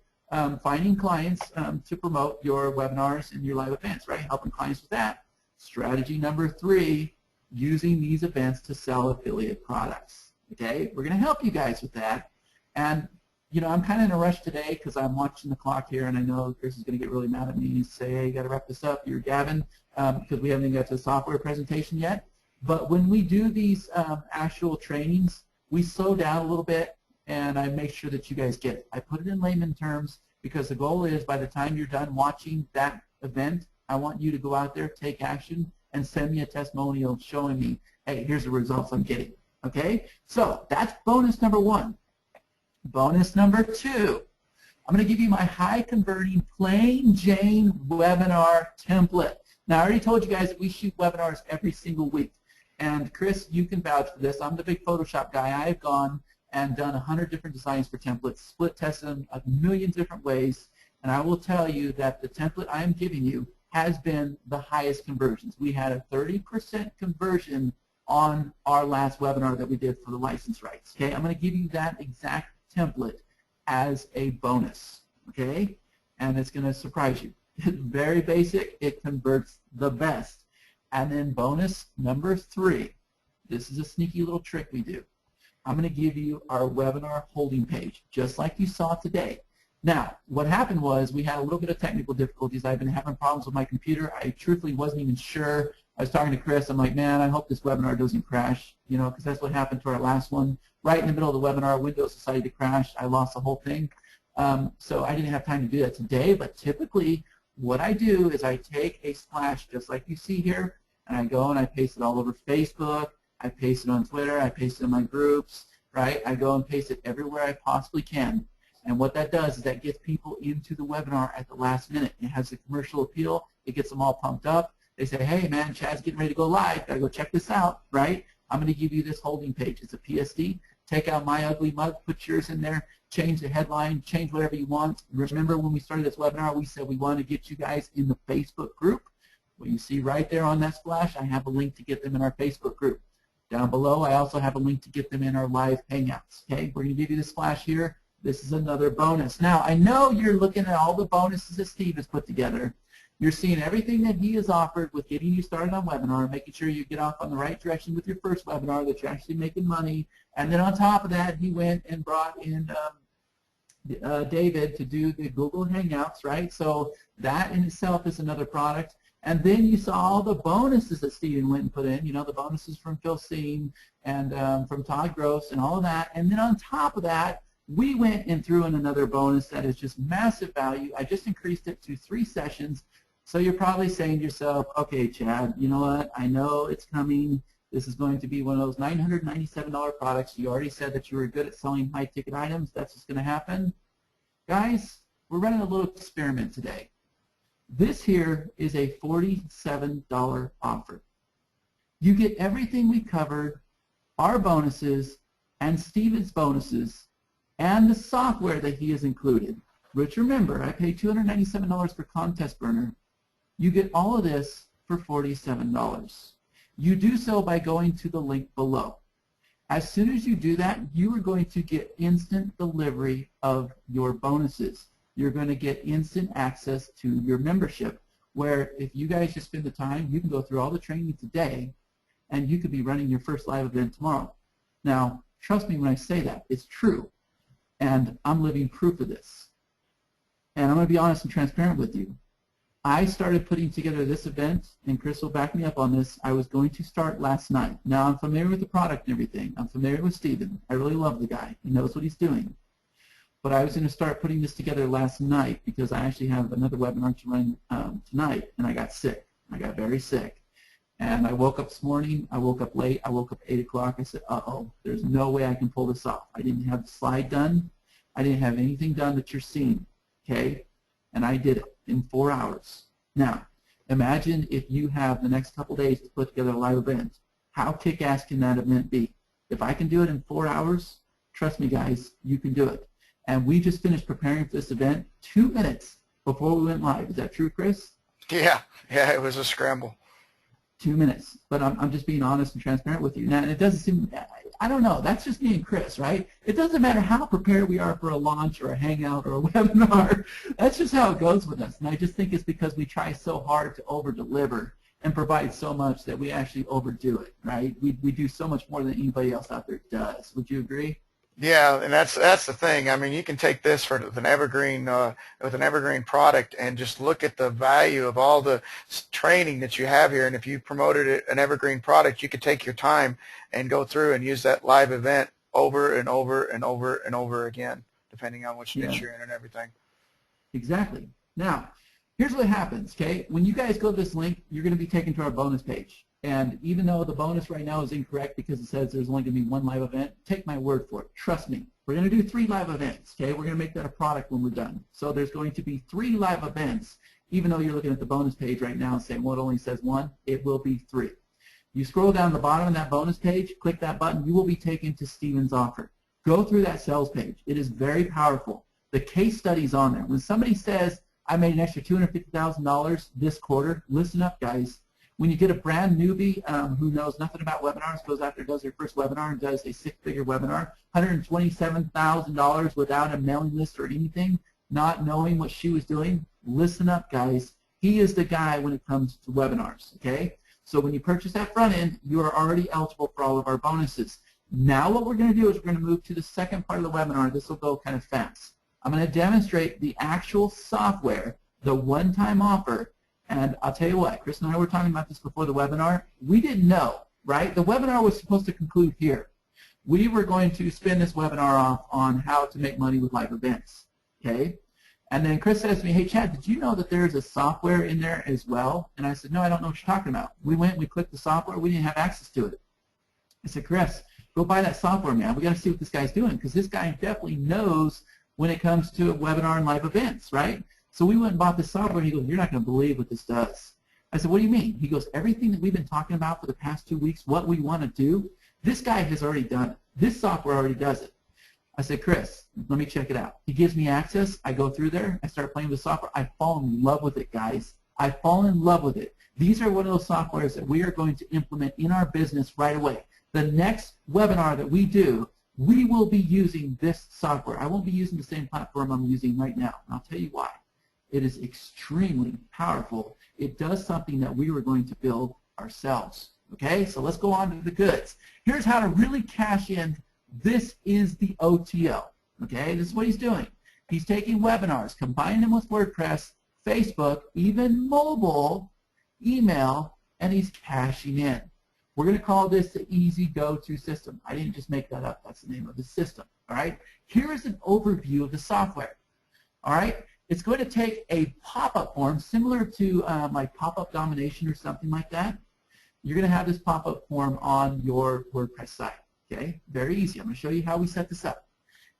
finding clients to promote your webinars and your live events, right? Helping clients with that. Strategy number 3, using these events to sell affiliate products. Okay? We're going to help you guys with that. And I'm kind of in a rush today because I'm watching the clock here, and I know Chris is going to get really mad at me and say, hey, you got to wrap this up. You're Gavin, because we haven't even got to the software presentation yet. But when we do these actual trainings, we slow down a little bit, and I make sure that you guys get it. I put it in layman terms because the goal is by the time you're done watching that event, I want you to go out there, take action, and send me a testimonial showing me, hey, here's the results I'm getting. Okay? So that's bonus number 1. Bonus number 2, I'm going to give you my high converting plain Jane webinar template. Now I already told you guys that we shoot webinars every single week. And Chris, you can vouch for this. I'm the big Photoshop guy. I've gone and done 100 different designs for templates, split tested them a million different ways. And I will tell you that the template I am giving you has been the highest conversions. We had a 30% conversion on our last webinar that we did for the license rights. Okay, I'm going to give you that exact template as a bonus, okay? And it's going to surprise you. It's very basic. It converts the best. And then bonus number 3, this is a sneaky little trick we do. I'm going to give you our webinar holding page, just like you saw today. Now, what happened was we had a little bit of technical difficulties. I've been having problems with my computer. I truthfully wasn't even sure. I was talking to Chris. I'm like, man, I hope this webinar doesn't crash, because that's what happened to our last one. Right in the middle of the webinar, Windows decided to crash. I lost the whole thing. So I didn't have time to do that today, but typically what I do is I take a splash just like you see here, and I go and I paste it all over Facebook. I paste it on Twitter. I paste it in my groups, right? I go and paste it everywhere I possibly can. And what that does is that gets people into the webinar at the last minute. It has a commercial appeal. It gets them all pumped up. They say, hey, man, Chad's getting ready to go live. Got to go check this out, right? I'm going to give you this holding page. It's a PSD. Take out my ugly mug, put yours in there, change the headline, change whatever you want. Remember when we started this webinar, we said we want to get you guys in the Facebook group. Well, you see right there on that splash, I have a link to get them in our Facebook group. Down below, I also have a link to get them in our live Hangouts. Okay, we're going to give you the splash here. This is another bonus. Now, I know you're looking at all the bonuses that Steve has put together. You're seeing everything that he has offered with getting you started on webinar, making sure you get off on the right direction with your first webinar, that you're actually making money. And then on top of that, he went and brought in David to do the Google Hangouts, right? So that in itself is another product. And then you saw all the bonuses that Steven went and put in, the bonuses from Phil Seen and from Todd Gross and all of that. And then on top of that, we went and threw in another bonus that is just massive value. I just increased it to 3 sessions. So you're probably saying to yourself, okay, Chad, you know what? I know it's coming. This is going to be one of those $997 products. You already said that you were good at selling high-ticket items. That's what's going to happen. Guys, we're running a little experiment today. This here is a $47 offer. You get everything we covered, our bonuses, and Steven's bonuses and the software that he has included, which remember, I paid $297 for Contest Burner, you get all of this for $47. You do so by going to the link below. As soon as you do that, you are going to get instant delivery of your bonuses. You're going to get instant access to your membership, where if you guys just spend the time, you can go through all the training today, and you could be running your first live event tomorrow. Now, trust me when I say that. It's true, and I'm living proof of this. And I'm going to be honest and transparent with you. I started putting together this event, and Chris will back me up on this. I was going to start last night. Now, I'm familiar with the product and everything. I'm familiar with Steven. I really love the guy. He knows what he's doing. But I was going to start putting this together last night because I actually have another webinar to run tonight, and I got sick. I got very sick. And I woke up this morning. I woke up late. I woke up 8 o'clock. I said, uh-oh, there's no way I can pull this off. I didn't have the slide done. I didn't have anything done that you're seeing, okay? And I did it in 4 hours. Now, imagine if you have the next couple days to put together a live event. How kick-ass can that event be? If I can do it in 4 hours, trust me, guys, you can do it. And we just finished preparing for this event 2 minutes before we went live. Is that true, Chris? Yeah, it was a scramble. 2 minutes. But I'm just being honest and transparent with you. Now, and it doesn't seem, I don't know, that's just me and Chris, right? It doesn't matter how prepared we are for a launch or a hangout or a webinar. That's just how it goes with us. And I just think it's because we try so hard to over-deliver and provide so much that we actually overdo it, right? We do so much more than anybody else out there does. Would you agree? Yeah, and that's the thing. I mean, you can take this with an evergreen product and just look at the value of all the training that you have here. And if you promoted an evergreen product, you could take your time and go through and use that live event over and over and over and over again, depending on which niche you're in and everything. Exactly. Now, here's what happens, okay? When you guys go to this link, you're going to be taken to our bonus page. And even though the bonus right now is incorrect because it says there's only going to be one live event, take my word for it. Trust me. We're going to do 3 live events, okay? We're going to make that a product when we're done. So there's going to be 3 live events. Even though you're looking at the bonus page right now and saying, well, it only says 1, it will be 3. You scroll down the bottom of that bonus page, click that button, you will be taken to Steven's offer. Go through that sales page. It is very powerful. The case study's on there. When somebody says, I made an extra $250,000 this quarter, listen up, guys. When you get a brand newbie who knows nothing about webinars, goes out there, does their first webinar, and does a 6-figure webinar, $127,000 without a mailing list or anything, not knowing what she was doing, listen up, guys. He is the guy when it comes to webinars, okay? So when you purchase that front end, you are already eligible for all of our bonuses. Now what we're going to do is we're going to move to the second part of the webinar. This will go kind of fast. I'm going to demonstrate the actual software, the one-time offer. And I'll tell you what, Chris and I were talking about this before the webinar. We didn't know, right? The webinar was supposed to conclude here. We were going to spin this webinar off on how to make money with live events, okay? And then Chris says to me, hey, Chad, did you know that there's a software in there as well? And I said, no, I don't know what you're talking about. We went, we clicked the software, we didn't have access to it. I said, Chris, go buy that software, man. We got to see what this guy's doing because this guy definitely knows when it comes to a webinar and live events, right? So we went and bought this software, and he goes, you're not going to believe what this does. I said, what do you mean? He goes, everything that we've been talking about for the past 2 weeks, what we want to do, this guy has already done it. This software already does it. I said, Chris, let me check it out. He gives me access. I go through there. I start playing with the software. I fall in love with it, guys. I fall in love with it. These are one of those softwares that we are going to implement in our business right away. The next webinar that we do, we will be using this software. I won't be using the same platform I'm using right now, and I'll tell you why. It is extremely powerful. It does something that we were going to build ourselves. Okay, so let's go on to the goods. Here's how to really cash in. This is the OTO. Okay, this is what he's doing. He's taking webinars, combining them with WordPress, Facebook, even mobile, email, and he's cashing in. We're going to call this the Easy Go-To System. I didn't just make that up. That's the name of the system. All right, here is an overview of the software. All right. It's going to take a pop-up form similar to like pop-up domination or something like that. You're going to have this pop-up form on your WordPress site. Okay, very easy. I'm going to show you how we set this up.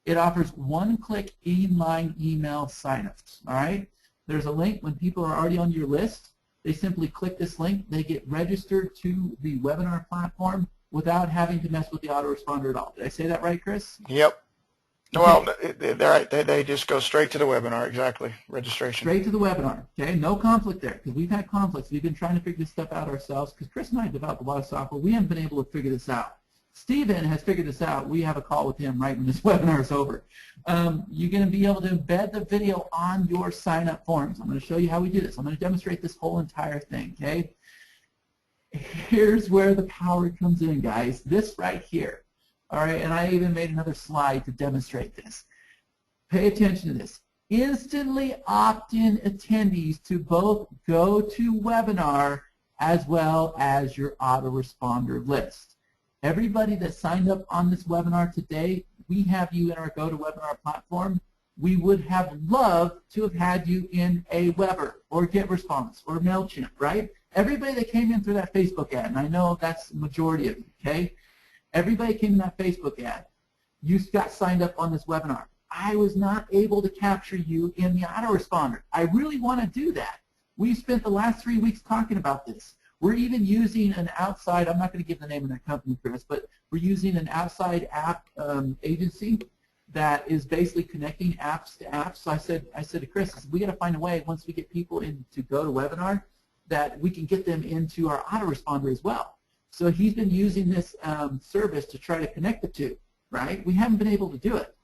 It offers one-click inline email signups. All right, there's a link when people are already on your list. They simply click this link. They get registered to the webinar platform. without having to mess with the autoresponder at all. Did I say that right, Chris? Yep. Okay. Well, they're right. They just go straight to the webinar, exactly, registration. Straight to the webinar, okay? No conflict there, because we've had conflicts. We've been trying to figure this stuff out ourselves, because Chris and I developed a lot of software. We haven't been able to figure this out. Steven has figured this out. We have a call with him right when this webinar is over. You're going to be able to embed the video on your sign-up forms. I'm going to show you how we do this. I'm going to demonstrate this whole entire thing, okay? Here's where the power comes in, guys. This right here. All right, and I even made another slide to demonstrate this. Pay attention to this. Instantly opt-in attendees to both GoToWebinar as well as your autoresponder list. Everybody that signed up on this webinar today, we have you in our GoToWebinar platform. We would have loved to have had you in Aweber or GetResponse or MailChimp, right? Everybody that came in through that Facebook ad, and I know that's the majority of you, okay? Everybody came in that Facebook ad. You got signed up on this webinar. I was not able to capture you in the autoresponder. I really want to do that. We've spent the last 3 weeks talking about this. We're even using an outside, I'm not going to give the name of that company, Chris, but we're using an outside app agency that is basically connecting apps to apps. So I said to Chris, we got to find a way once we get people in to GoToWebinar that we can get them into our autoresponder as well. So he's been using this service to try to connect the two, right? We haven't been able to do it.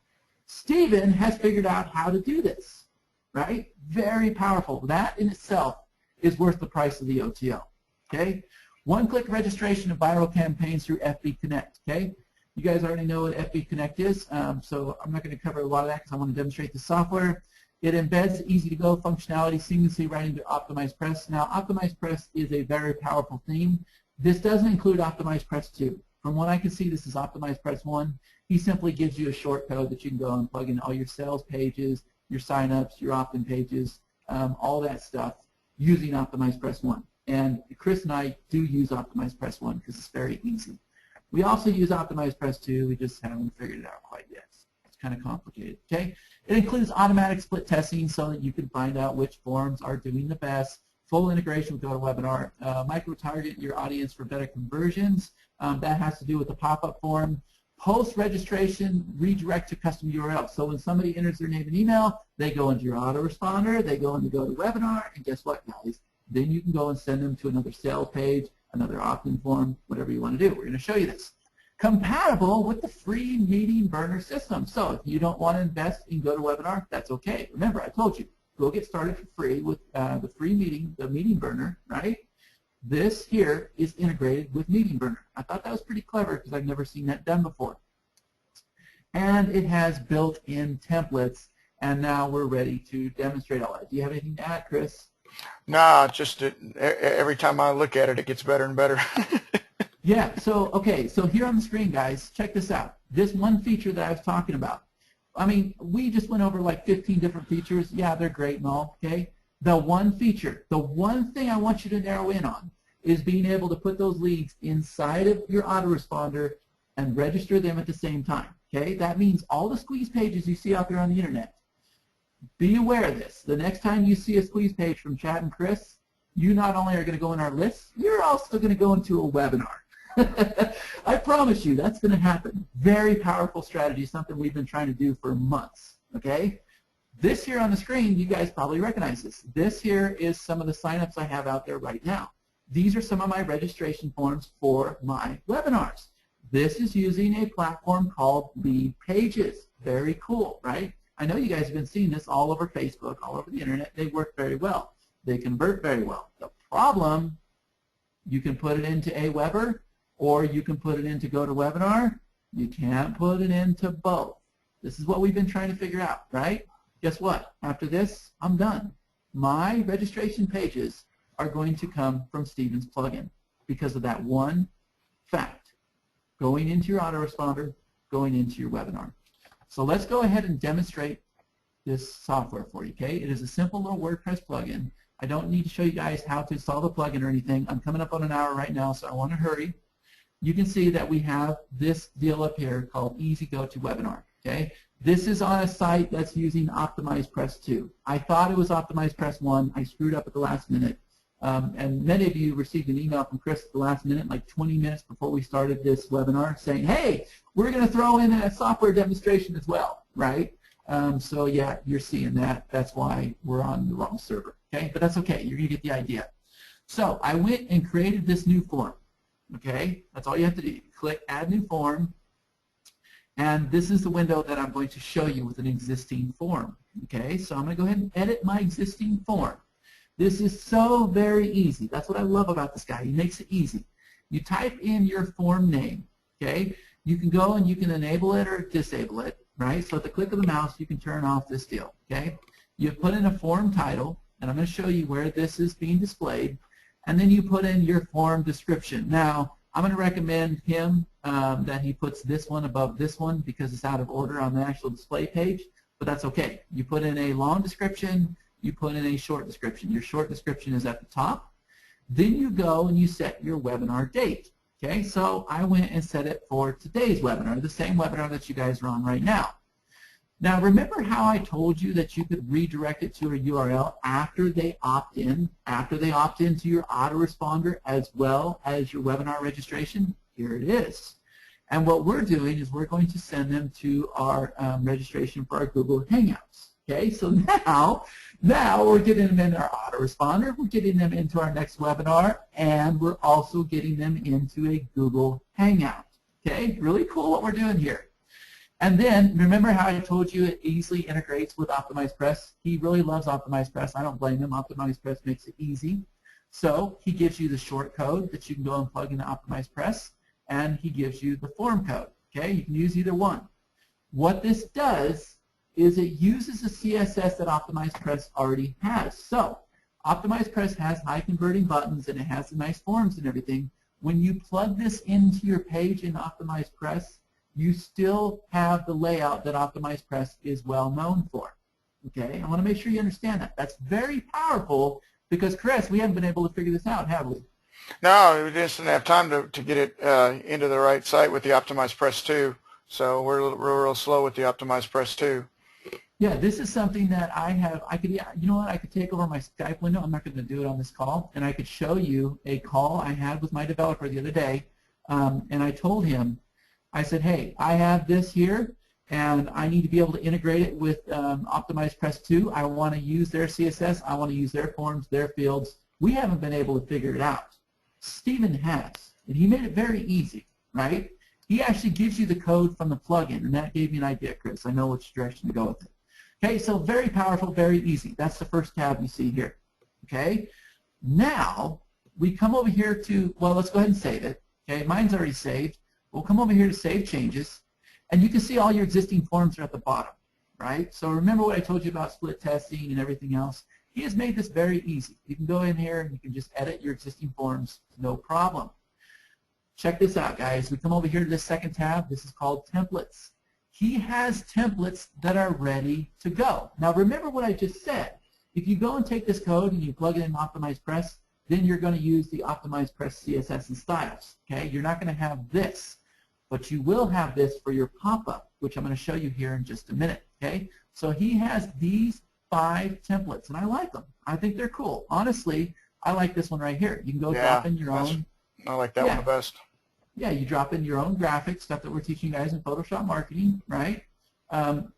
Steven has figured out how to do this, right? Very powerful. That in itself is worth the price of the OTO, okay? One-click registration of viral campaigns through FB Connect, okay? You guys already know what FB Connect is, so I'm not going to cover a lot of that because I want to demonstrate the software. It embeds easy-to-go functionality seamlessly right into Optimized Press. Now, Optimized Press is a very powerful theme. This doesn't include Optimized Press 2. From what I can see, this is Optimized Press 1. He simply gives you a short code that you can go and plug in all your sales pages, your sign-ups, your opt-in pages, all that stuff using Optimized Press 1. And Chris and I do use Optimized Press 1 because it's very easy. We also use Optimized Press 2. We just haven't figured it out quite yet. It's kind of complicated, okay? It includes automatic split testing so that you can find out which forums are doing the best. Full integration with GoToWebinar, micro-target your audience for better conversions. That has to do with the pop-up form. Post-registration, redirect to custom URL. So when somebody enters their name and email, they go into your autoresponder, they go into GoToWebinar, and guess what, guys? Then you can go and send them to another sales page, another opt-in form, whatever you want to do. We're going to show you this. Compatible with the free meeting burner system. So if you don't want to invest in GoToWebinar, that's okay. Remember, I told you, go get started for free with the free meeting, the meeting burner, right? This here is integrated with Meeting Burner. I thought that was pretty clever because I've never seen that done before. And it has built-in templates, and now we're ready to demonstrate all that. Do you have anything to add, Chris? Nah, just every time I look at it, it gets better and better. Yeah, so, okay, so here on the screen, guys, check this out. This one feature that I was talking about. I mean, we just went over like 15 different features. Yeah, they're great and all, okay? The one feature, the one thing I want you to narrow in on is being able to put those leads inside of your autoresponder and register them at the same time, okay? That means all the squeeze pages you see out there on the internet, be aware of this. The next time you see a squeeze page from Chad and Chris, you not only are going to go in our list, you're also going to go into a webinar. I promise you that's going to happen. Very powerful strategy, something we've been trying to do for months, okay? This here on the screen, you guys probably recognize this. This here is some of the signups I have out there right now. These are some of my registration forms for my webinars. This is using a platform called Lead Pages. Very cool, right? I know you guys have been seeing this all over Facebook, all over the internet. They work very well. They convert very well. The problem, you can put it into Aweber or you can put it into GoToWebinar. You can't put it into both. This is what we've been trying to figure out, right? Guess what? After this, I'm done. My registration pages are going to come from Steven's plugin because of that one fact. Going into your autoresponder, going into your webinar. So let's go ahead and demonstrate this software for you, okay? It is a simple little WordPress plugin. I don't need to show you guys how to install the plugin or anything. I'm coming up on an hour right now, so I want to hurry. You can see that we have this deal up here called Easy GoToWebinar, okay? This is on a site that's using Optimized Press 2. I thought it was Optimized Press 1. I screwed up at the last minute. And many of you received an email from Chris at the last minute, like 20 minutes before we started this webinar, saying, hey, we're going to throw in a software demonstration as well, right? So yeah, you're seeing that. That's why we're on the wrong server, okay? But that's okay. You're going to get the idea. So I went and created this new form, okay? That's all you have to do. Click Add New Form, and this is the window that I'm going to show you with an existing form, okay? So I'm going to go ahead and edit my existing form. This is so very easy. That's what I love about this guy. He makes it easy. You type in your form name, okay? You can go and you can enable it or disable it, right? So at the click of the mouse, you can turn off this deal, okay? You put in a form title, and I'm going to show you where this is being displayed, and then you put in your form description. Now, I'm going to recommend him that he puts this one above this one because it's out of order on the actual display page, but that's okay. You put in a long description, you put in a short description. Your short description is at the top. Then you go and you set your webinar date. Okay, so I went and set it for today's webinar, the same webinar that you guys are on right now. Now remember how I told you that you could redirect it to a URL after they opt in, to your autoresponder as well as your webinar registration? Here it is. And what we're doing is we're going to send them to our registration for our Google Hangouts. Okay, so now we're getting them in our autoresponder, we're getting them into our next webinar, and we're also getting them into a Google Hangout. Okay, really cool what we're doing here. And then, remember how I told you it easily integrates with OptimizePress? He really loves OptimizePress. I don't blame him. OptimizePress makes it easy. So he gives you the short code that you can go and plug into OptimizePress, and he gives you the form code. Okay, you can use either one. What this does is it uses the CSS that OptimizePress already has. So OptimizePress has high converting buttons and it has the nice forms and everything. When you plug this into your page in OptimizePress, you still have the layout that OptimizePress is well known for. Okay, I want to make sure you understand that. That's very powerful because, Chris, we haven't been able to figure this out, have we? No, we just didn't have time to get it into the right site with the OptimizePress 2, so we're real slow with the OptimizePress 2. Yeah, this is something that you know what, I could take over my Skype window. I'm not going to do it on this call, and I could show you a call I had with my developer the other day, and I told him, I said, hey, I have this here, and I need to be able to integrate it with OptimizePress 2. I want to use their CSS. I want to use their forms, their fields. We haven't been able to figure it out. Stephen has, and he made it very easy, right? He actually gives you the code from the plugin, and that gave me an idea, Chris. I know which direction to go with it. Okay, so very powerful, very easy. That's the first tab you see here. Okay, now we come over here to, well, let's go ahead and save it. Okay, mine's already saved. We'll come over here to Save Changes, and you can see all your existing forms are at the bottom, right? So remember what I told you about split testing and everything else? He has made this very easy. You can go in here and you can just edit your existing forms, no problem. Check this out, guys. We come over here to this second tab. This is called Templates. He has templates that are ready to go. Now remember what I just said. If you go and take this code and you plug it in OptimizePress, then you're going to use the OptimizePress CSS and styles. Okay, you're not going to have this, but you will have this for your pop-up, which I'm going to show you here in just a minute. Okay, so he has these 5 templates, and I like them. I think they're cool. Honestly, I like this one right here. You can go drop in your own. I like that one the best. Yeah, you drop in your own graphics, stuff that we're teaching guys in Photoshop marketing, right? I'll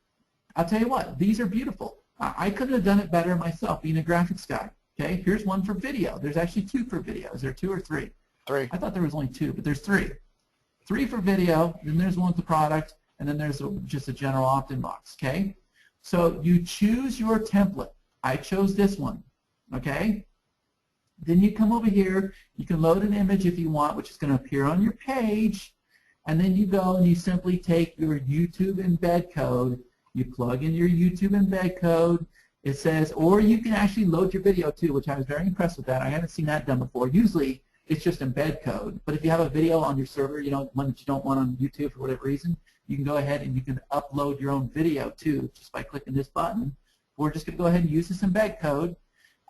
tell you what, these are beautiful. I couldn't have done it better myself being a graphics guy. Okay, here's one for video. There's actually 2 for video. Is there 2 or 3? 3. I thought there was only 2, but there's 3. 3 for video, then there's one with the product, and then there's just a general opt-in box, okay? So you choose your template. I chose this one, okay? Then you come over here, you can load an image if you want, which is going to appear on your page, and then you go and you simply take your YouTube embed code, you plug in your YouTube embed code, it says, or you can actually load your video too, which I was very impressed with that. I haven't seen that done before. Usually it's just embed code, but if you have a video on your server, one that you don't want on YouTube for whatever reason, you can go ahead and you can upload your own video too, just by clicking this button. We're just going to go ahead and use this embed code.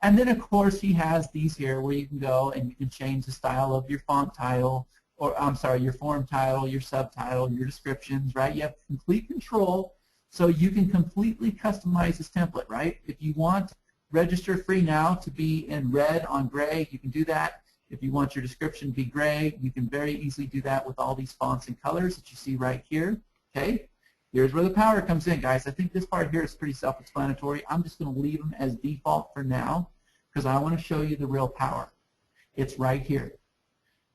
And then, of course, he has these here where you can go and you can change the style of your font title, or I'm sorry, your form title, your subtitle, your descriptions, right? You have complete control, so you can completely customize this template, right? If you want register free now to be in red on gray. You can do that. If you want your description to be gray, you can very easily do that with all these fonts and colors that you see right here. Okay, here's where the power comes in, guys. I think this part here is pretty self-explanatory. I'm just going to leave them as default for now because I want to show you the real power. It's right here.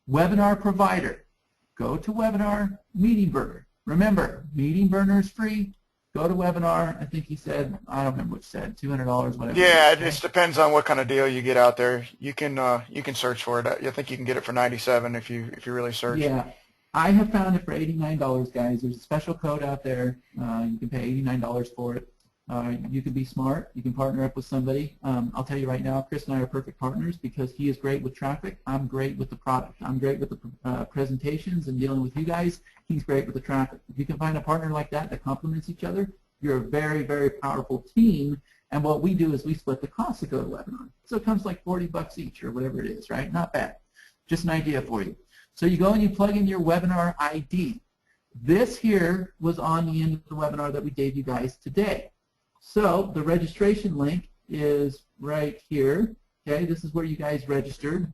Webinar provider. Go to Webinar Meeting Burner. Remember, Meeting Burner is free. Go to Webinar. I think he said, I don't remember what he said, $200, whatever. Yeah, it just depends on what kind of deal you get out there. You can search for it. I think you can get it for $97 if you really search. Yeah, I have found it for $89, guys. There's a special code out there. You can pay $89 for it. You can be smart. You can partner up with somebody. I'll tell you right now, Chris and I are perfect partners because he is great with traffic. I'm great with the product. I'm great with the presentations and dealing with you guys. He's great with the traffic. If you can find a partner like that that complements each other, you're a very, very powerful team. And what we do is we split the cost to go to webinar. So it comes like $40 each or whatever it is, right? Not bad. Just an idea for you. So you go and you plug in your webinar ID. This here was on the end of the webinar that we gave you guys today. So the registration link is right here. Okay, this is where you guys registered.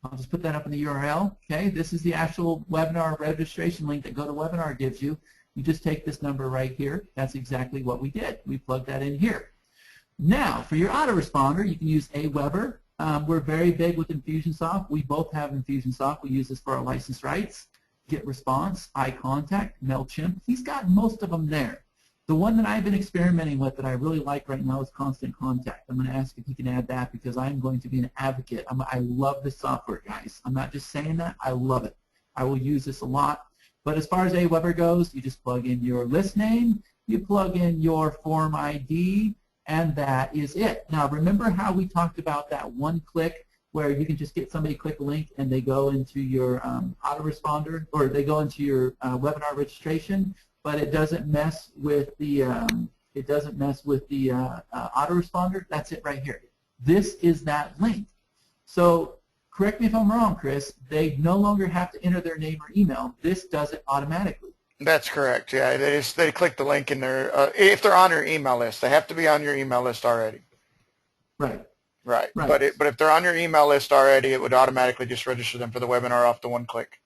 I'll just put that up in the URL. Okay, this is the actual webinar registration link that GoToWebinar gives you. You just take this number right here. That's exactly what we did. We plugged that in here. Now, for your autoresponder, you can use Aweber. We're very big with Infusionsoft. We both have Infusionsoft. We use this for our license rights. GetResponse, iContact, MailChimp. He's got most of them there. The one that I've been experimenting with that I really like right now is Constant Contact. I'm going to ask if he can add that because I'm going to be an advocate. I love this software, guys. I'm not just saying that. I love it. I will use this a lot. But as far as Aweber goes, you just plug in your list name, you plug in your form ID, and that is it. Now, remember how we talked about that one click where you can just get somebody to click a link and they go into your autoresponder or they go into your webinar registration, but it doesn't mess with the autoresponder. That's it right here. This is that link. So correct me if I'm wrong, Chris. They no longer have to enter their name or email. This does it automatically. That's correct. Yeah, they click the link in their if they're on your email list, they have to be on your email list already. Right. Right. Right. But if they're on your email list already, it would automatically just register them for the webinar off the one click.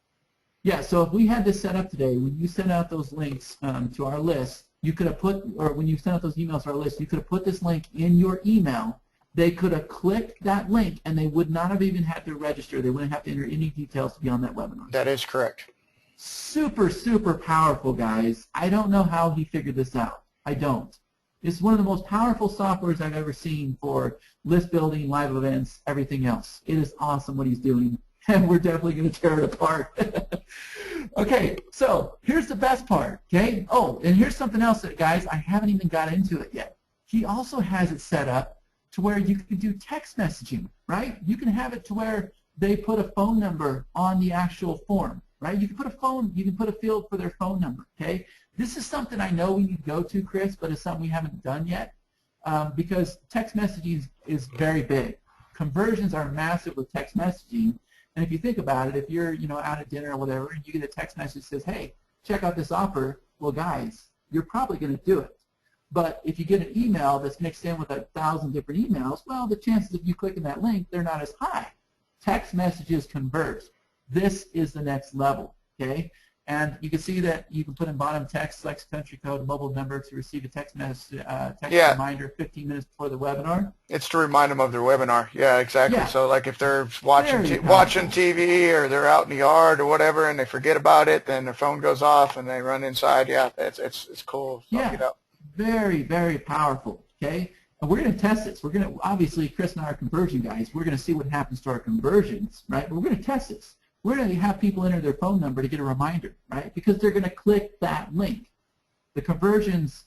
Yeah, so if we had this set up today, when you send out those links to our list, you could have put, or when you send out those emails to our list, you could have put this link in your email. They could have clicked that link, and they would not have even had to register. They wouldn't have to enter any details to be on that webinar. That is correct. Super, super powerful, guys. I don't know how he figured this out. I don't. It's one of the most powerful softwares I've ever seen for list building, live events, everything else. It is awesome what he's doing. And we're definitely going to tear it apart. Okay, so here's the best part, okay? Oh, and here's something else that, guys, I haven't even got into it yet. He also has it set up to where you can do text messaging, right? You can have it to where they put a phone number on the actual form, right? You can put a field for their phone number, okay? This is something I know we need to go to, Chris, but it's something we haven't done yet because text messaging is very big. Conversions are massive with text messaging. And if you think about it, if you're out at dinner or whatever, and you get a text message that says, "Hey, check out this offer," well, guys, you're probably going to do it. But if you get an email that's mixed in with 1,000 different emails, well, the chances of you clicking that link, they're not as high. Text messages convert. This is the next level, okay? And you can see that you can put in bottom text, select country code, mobile number to receive a text message, reminder 15 minutes before the webinar. It's to remind them of their webinar. Yeah, exactly. Yeah. So like if they're watching TV or they're out in the yard or whatever and they forget about it, then their phone goes off and they run inside. Yeah, it's cool. Yeah, very, very powerful, okay? And we're going to test this. We're going to, obviously, Chris and I are conversion guys. We're going to see what happens to our conversions, right? But we're going to test this. We're going to have people enter their phone number to get a reminder, right? Because they're going to click that link. The conversions,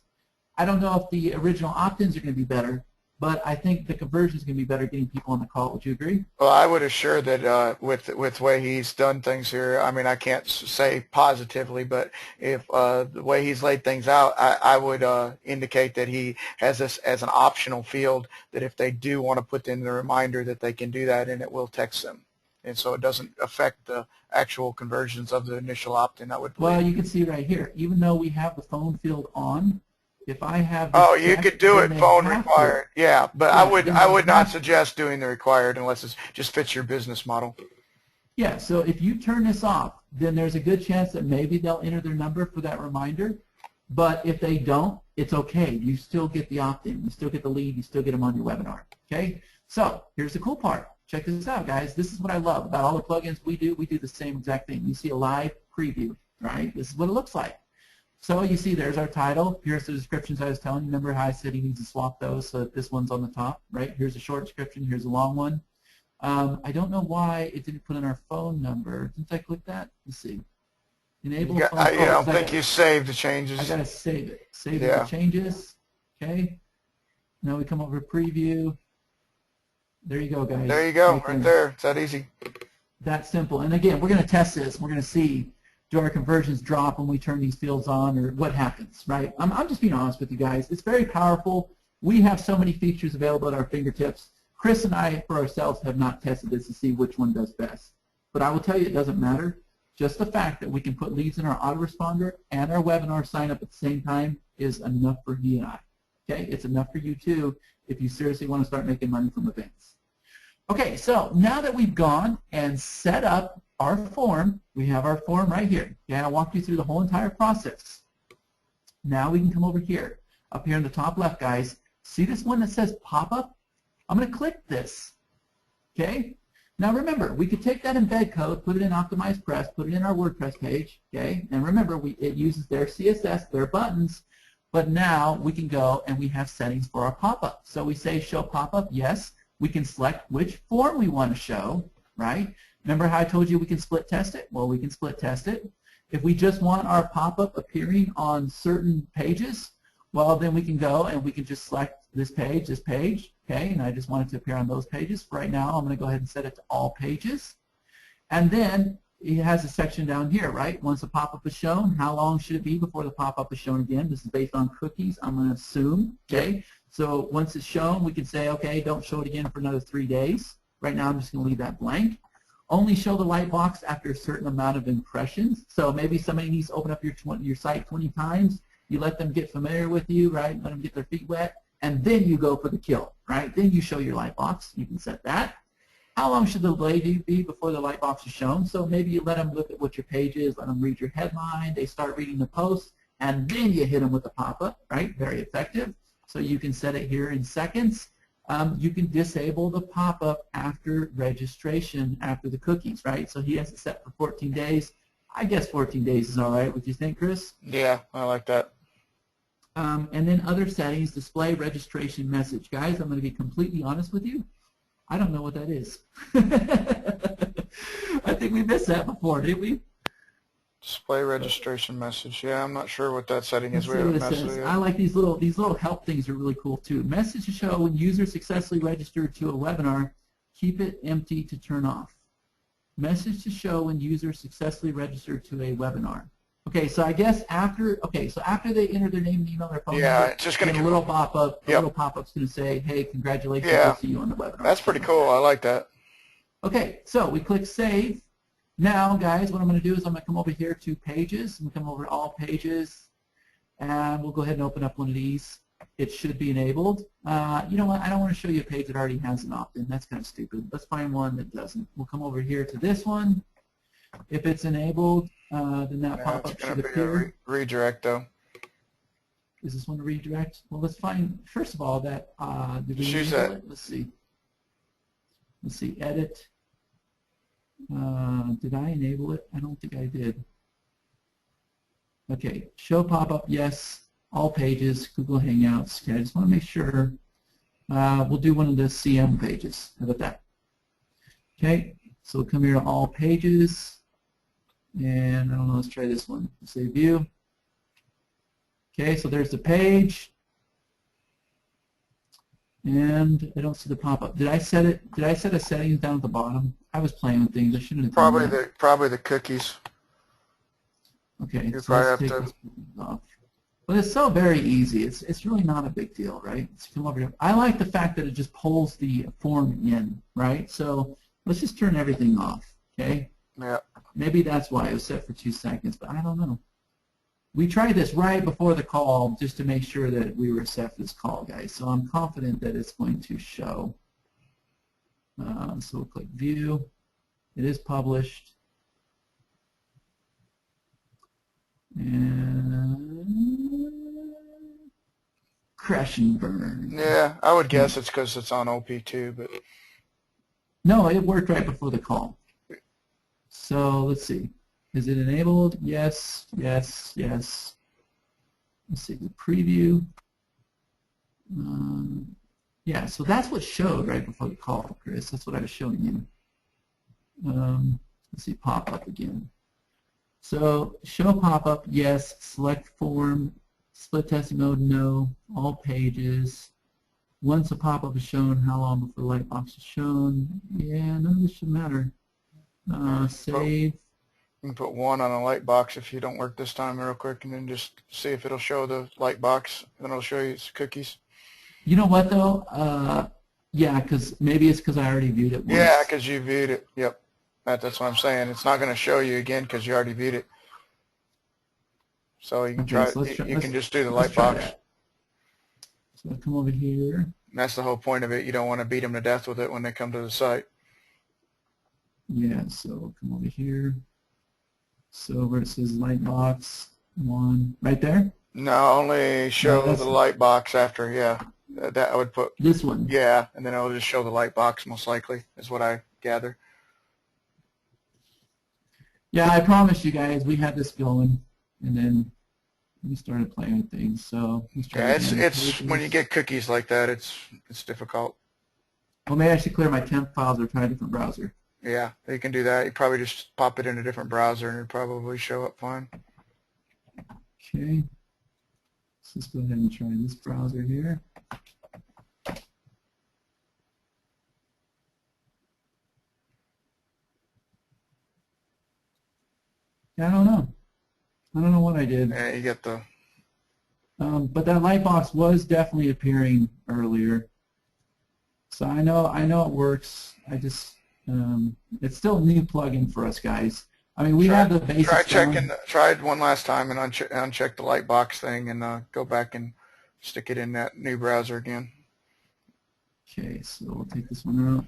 I don't know if the original opt-ins are going to be better, but I think the conversions are going to be better getting people on the call. Would you agree? Well, I would assure that with the way he's done things here, I mean, I can't say positively, but if the way he's laid things out, I would indicate that he has this as an optional field that if they do want to put in the reminder that they can do that and it will text them. And so it doesn't affect the actual conversions of the initial opt-in, I would believe. Well, you can see right here, even though we have the phone field on, If I have this Oh, you checked, could do then it they phone have to. required. Yeah, but Yeah, then I they would not have. suggest doing the required unless it just fits your business model. Yeah, so if you turn this off, then there's a good chance that maybe they'll enter their number for that reminder. But if they don't, it's okay. You still get the opt-in. You still get the lead. You still get them on your webinar. Okay? So here's the cool part. Check this out, guys. This is what I love about all the plugins we do. We do the same exact thing. You see a live preview, right? This is what it looks like. So you see there's our title. Here's the descriptions I was telling you. Remember how I said he needs to swap those so that this one's on the top, right? Here's a short description. Here's a long one. I don't know why it didn't put in our phone number. Didn't I click that? Let's see. Enable phone call. You don't think you saved the changes? I got to save it. Save Yeah. the changes. Okay. Now we come over to preview. There you go, guys. There you go, right there. It's that easy. That simple. And again, we're going to test this. We're going to see, do our conversions drop when we turn these fields on, or what happens, right? I'm just being honest with you guys. It's very powerful. We have so many features available at our fingertips. Chris and I, for ourselves, have not tested this to see which one does best. But I will tell you, it doesn't matter. Just the fact that we can put leads in our autoresponder and our webinar sign up at the same time is enough for he and I. Okay, it's enough for you too if you seriously want to start making money from events. Okay, so now that we've gone and set up our form, we have our form right here. Okay, I walked you through the whole entire process. Now we can come over here. Up here in the top left, guys, see this one that says pop-up? I'm going to click this. Okay? Now remember, we could take that embed code, put it in Optimized Press, put it in our WordPress page, okay? And remember, it uses their CSS, their buttons, but now we can go and we have settings for our pop-up. So we say show pop-up, yes. We can select which form we want to show, right? Remember how I told you we can split test it? Well, we can split test it. If we just want our pop-up appearing on certain pages, well, then we can go and we can just select this page, okay, and I just want it to appear on those pages. For right now, I'm going to go ahead and set it to all pages. And then it has a section down here, right? Once the pop-up is shown, how long should it be before the pop-up is shown again? This is based on cookies, I'm going to assume, okay? So once it's shown, we can say, okay, don't show it again for another 3 days. Right now, I'm just going to leave that blank. Only show the light box after a certain amount of impressions. So maybe somebody needs to open up your site 20 times. You let them get familiar with you, right? Let them get their feet wet, and then you go for the kill, right? Then you show your light box. You can set that. How long should the delay be before the light box is shown? So maybe you let them look at what your page is, let them read your headline, they start reading the post, and then you hit them with the pop-up, right? Very effective. So you can set it here in seconds. You can disable the pop-up after registration, after the cookies, right? So he has it set for 14 days. I guess 14 days is all right. What do you think, Chris? Yeah, I like that. And then other settings, display registration message. Guys, I'm going to be completely honest with you. I don't know what that is. I think we missed that before, didn't we? Display registration message. Yeah, I'm not sure what that setting is. We haven't messed with it. I like these little help things are really cool too. Message to show when user successfully registered to a webinar, keep it empty to turn off. Message to show when user successfully registered to a webinar. Okay, so I guess after they enter their name and email, their phone number, it's just going to a little pop-up. Yep. A little pop-up's going to say, "Hey, congratulations, we'll see you on the webinar." That's pretty cool. I like that. Okay, so we click Save. Now, guys, what I'm going to do is I'm going to come over here to Pages. I'm going to come over to All Pages, and we'll go ahead and open up one of these. It should be enabled. You know what? I don't want to show you a page that already has an opt-in. That's kind of stupid. Let's find one that doesn't. We'll come over here to this one. If it's enabled, then that pop-up should appear. Redirect, though. Is this one a redirect? Well, let's find, first of all, that, did we Choose enable that. it? Let's see. Let's see, edit. Did I enable it? I don't think I did. Okay, show pop-up, yes. All pages, Google Hangouts. Okay, I just want to make sure. We'll do one of the CM pages. How about that? Okay, so we'll come here to All Pages. And I don't know, let's try this one. Say View. Okay, so there's the page. And I don't see the pop-up. Did I set it? Did I set a settings down at the bottom? I was playing with things. I shouldn't have done that. Probably the cookies. Okay, You so probably let's have take to. this off. But it's so very easy. It's really not a big deal, right? Let's come over here. I like the fact that it just pulls the form in, right? So let's just turn everything off, okay? Yeah. Maybe that's why it was set for 2 seconds, but I don't know. we tried this right before the call just to make sure that we were set for this call, guys. So I'm confident that it's going to show. So we'll click View. It is published. And crash and burn. Yeah, I would guess it's because it's on OP2, but no, it worked right before the call. So let's see. Is it enabled? Yes, yes, yes. Let's see the preview. Yeah, so that's what showed right before the call, Chris. That's what I was showing you. Let's see, pop-up again. So show pop-up, yes. Select form. Split testing mode, no. All pages. Once a pop-up is shown, how long before the light box is shown? Yeah, none of this should matter. Save. You can put 1 on a light box if you don't work this time real quick, and then just see if it'll show the light box, and it'll show you its cookies. You know what, though? Yeah, because maybe it's because I already viewed it once. Yeah, because you viewed it. Yep. That's what I'm saying. It's not going to show you again because you already viewed it. So you can try. So you can just do the light box. So I'll come over here. And that's the whole point of it. You don't want to beat them to death with it when they come to the site. Yeah. So we'll come over here. So where it says light box 1, right there. No, only show the light box after. Yeah, that I would put this one. Yeah, and then it'll just show the light box most likely, is what I gather. Yeah, I promise you guys, we had this going, and then we started playing with things. So yeah, it's when you get cookies like that, it's difficult. Well, maybe I should clear my temp files or try a different browser. Yeah, you can do that. You probably just pop it in a different browser, and it'll probably show up fine. Okay. So let's go ahead and try this browser here. I don't know. I don't know what I did. Yeah, you get the. But that light box was definitely appearing earlier. So I know it works. I just it's still a new plugin for us guys. I mean, we have the basics. Try it one last time and uncheck the light box thing, and go back and stick it in that new browser again. Okay, so we'll take this one out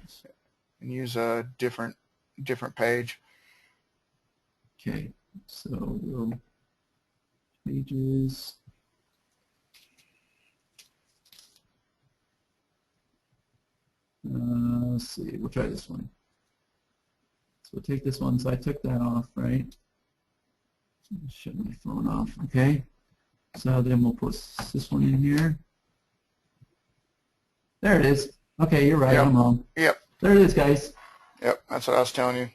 and use a different page. Okay, so we'll pages. Let's see, we'll try this one. So we'll take this one. So I took that off, right? Shut my phone off, okay? So then we'll put this one in here. There it is. Okay, you're right, yep. I'm wrong. Yep. There it is, guys. Yep, that's what I was telling you.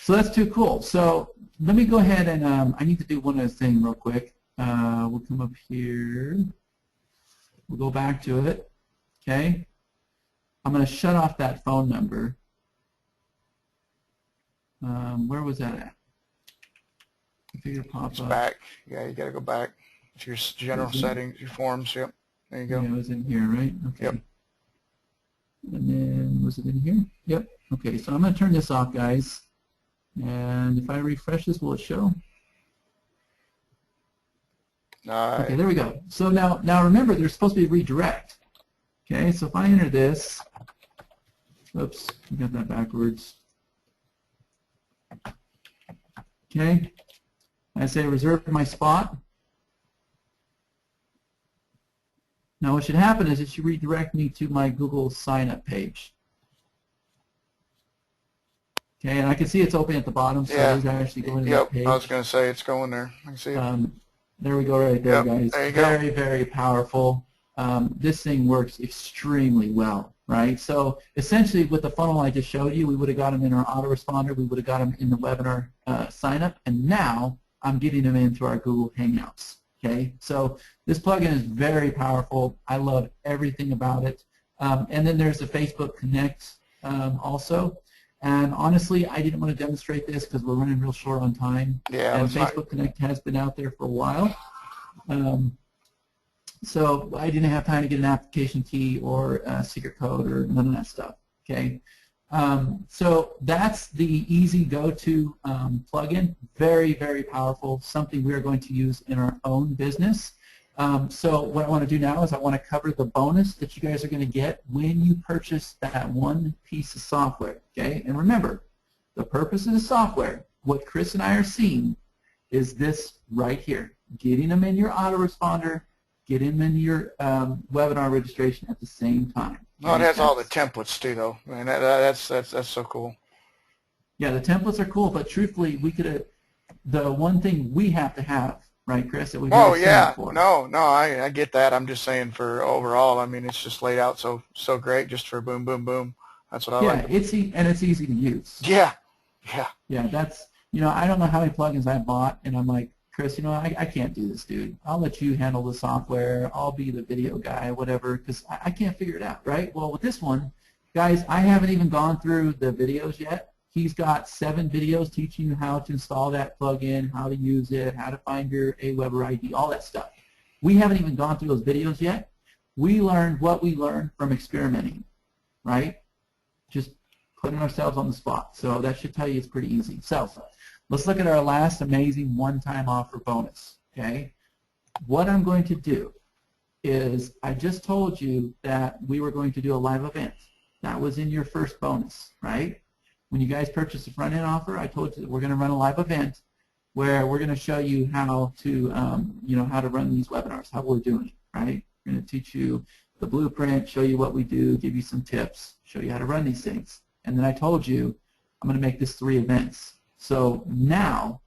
So that's too cool. So let me go ahead and I need to do one other thing real quick. We'll come up here. We'll go back to it, okay? I'm going to shut off that phone number. Where was that at? Configure pop-up. It's back. Yeah, you got to go back to your general settings, your forms. Yep, there you go. Yeah, it was in here, right? Okay. Yep. And then, was it in here? Yep. Okay, so I'm going to turn this off, guys. And if I refresh this, will it show? Okay, there we go. So now remember, there's supposed to be a redirect. Okay, so if I enter this, oops, I got that backwards. Okay, I say reserve my spot. Now what should happen is it should redirect me to my Google sign up page. Okay, and I can see it's open at the bottom, so it's actually going to that page. Yep, I was going to say it's going there. I can see it. There we go, right there, guys. There you go. Very, very powerful. This thing works extremely well, right? So essentially with the funnel I just showed you, we would have got them in our autoresponder, we would have got them in the webinar sign up, and now I'm getting them into our Google Hangouts, okay? So this plugin is very powerful. I love everything about it. And then there's the Facebook Connect also. And honestly, I didn't want to demonstrate this because we're running real short on time. Yeah, and Facebook Connect has been out there for a while. So I didn't have time to get an application key or a secret code or none of that stuff. Okay. So that's the easy go-to plugin. Very, very powerful, something we are going to use in our own business. So what I want to do now is I want to cover the bonus that you guys are going to get when you purchase that one piece of software. Okay, and remember, the purpose of the software, what Chris and I are seeing, is this right here: getting them in your autoresponder, getting them in your webinar registration at the same time. Oh, it has all the templates too, though. Man, that's so cool. Yeah, the templates are cool, but truthfully, we could. The one thing we have to have, right, Chris? That we For. No, I get that. I'm just saying for overall. I mean, it's just laid out so great, just for boom, boom, boom. That's what I like. Yeah, it's easy to use. Yeah. Yeah, that's, I don't know how many plugins I bought, and I'm like, Chris, I can't do this, dude. I'll let you handle the software. I'll be the video guy, whatever, because I can't figure it out, right? Well, with this one, guys, I haven't even gone through the videos yet. He's got 7 videos teaching you how to install that plugin, how to use it, how to find your Aweber ID, all that stuff. We haven't even gone through those videos yet. We learned what we learned from experimenting, right? Just putting ourselves on the spot. So that should tell you it's pretty easy. So let's look at our last amazing one-time offer bonus, okay? What I'm going to do is I just told you that we were going to do a live event. That was in your first bonus, right? When you guys purchased the front-end offer, I told you that we're going to run a live event where we're going to show you how to, how to run these webinars, how we're doing it, right? We're going to teach you the blueprint, show you what we do, give you some tips, show you how to run these things. And then I told you I'm going to make this 3 events. So now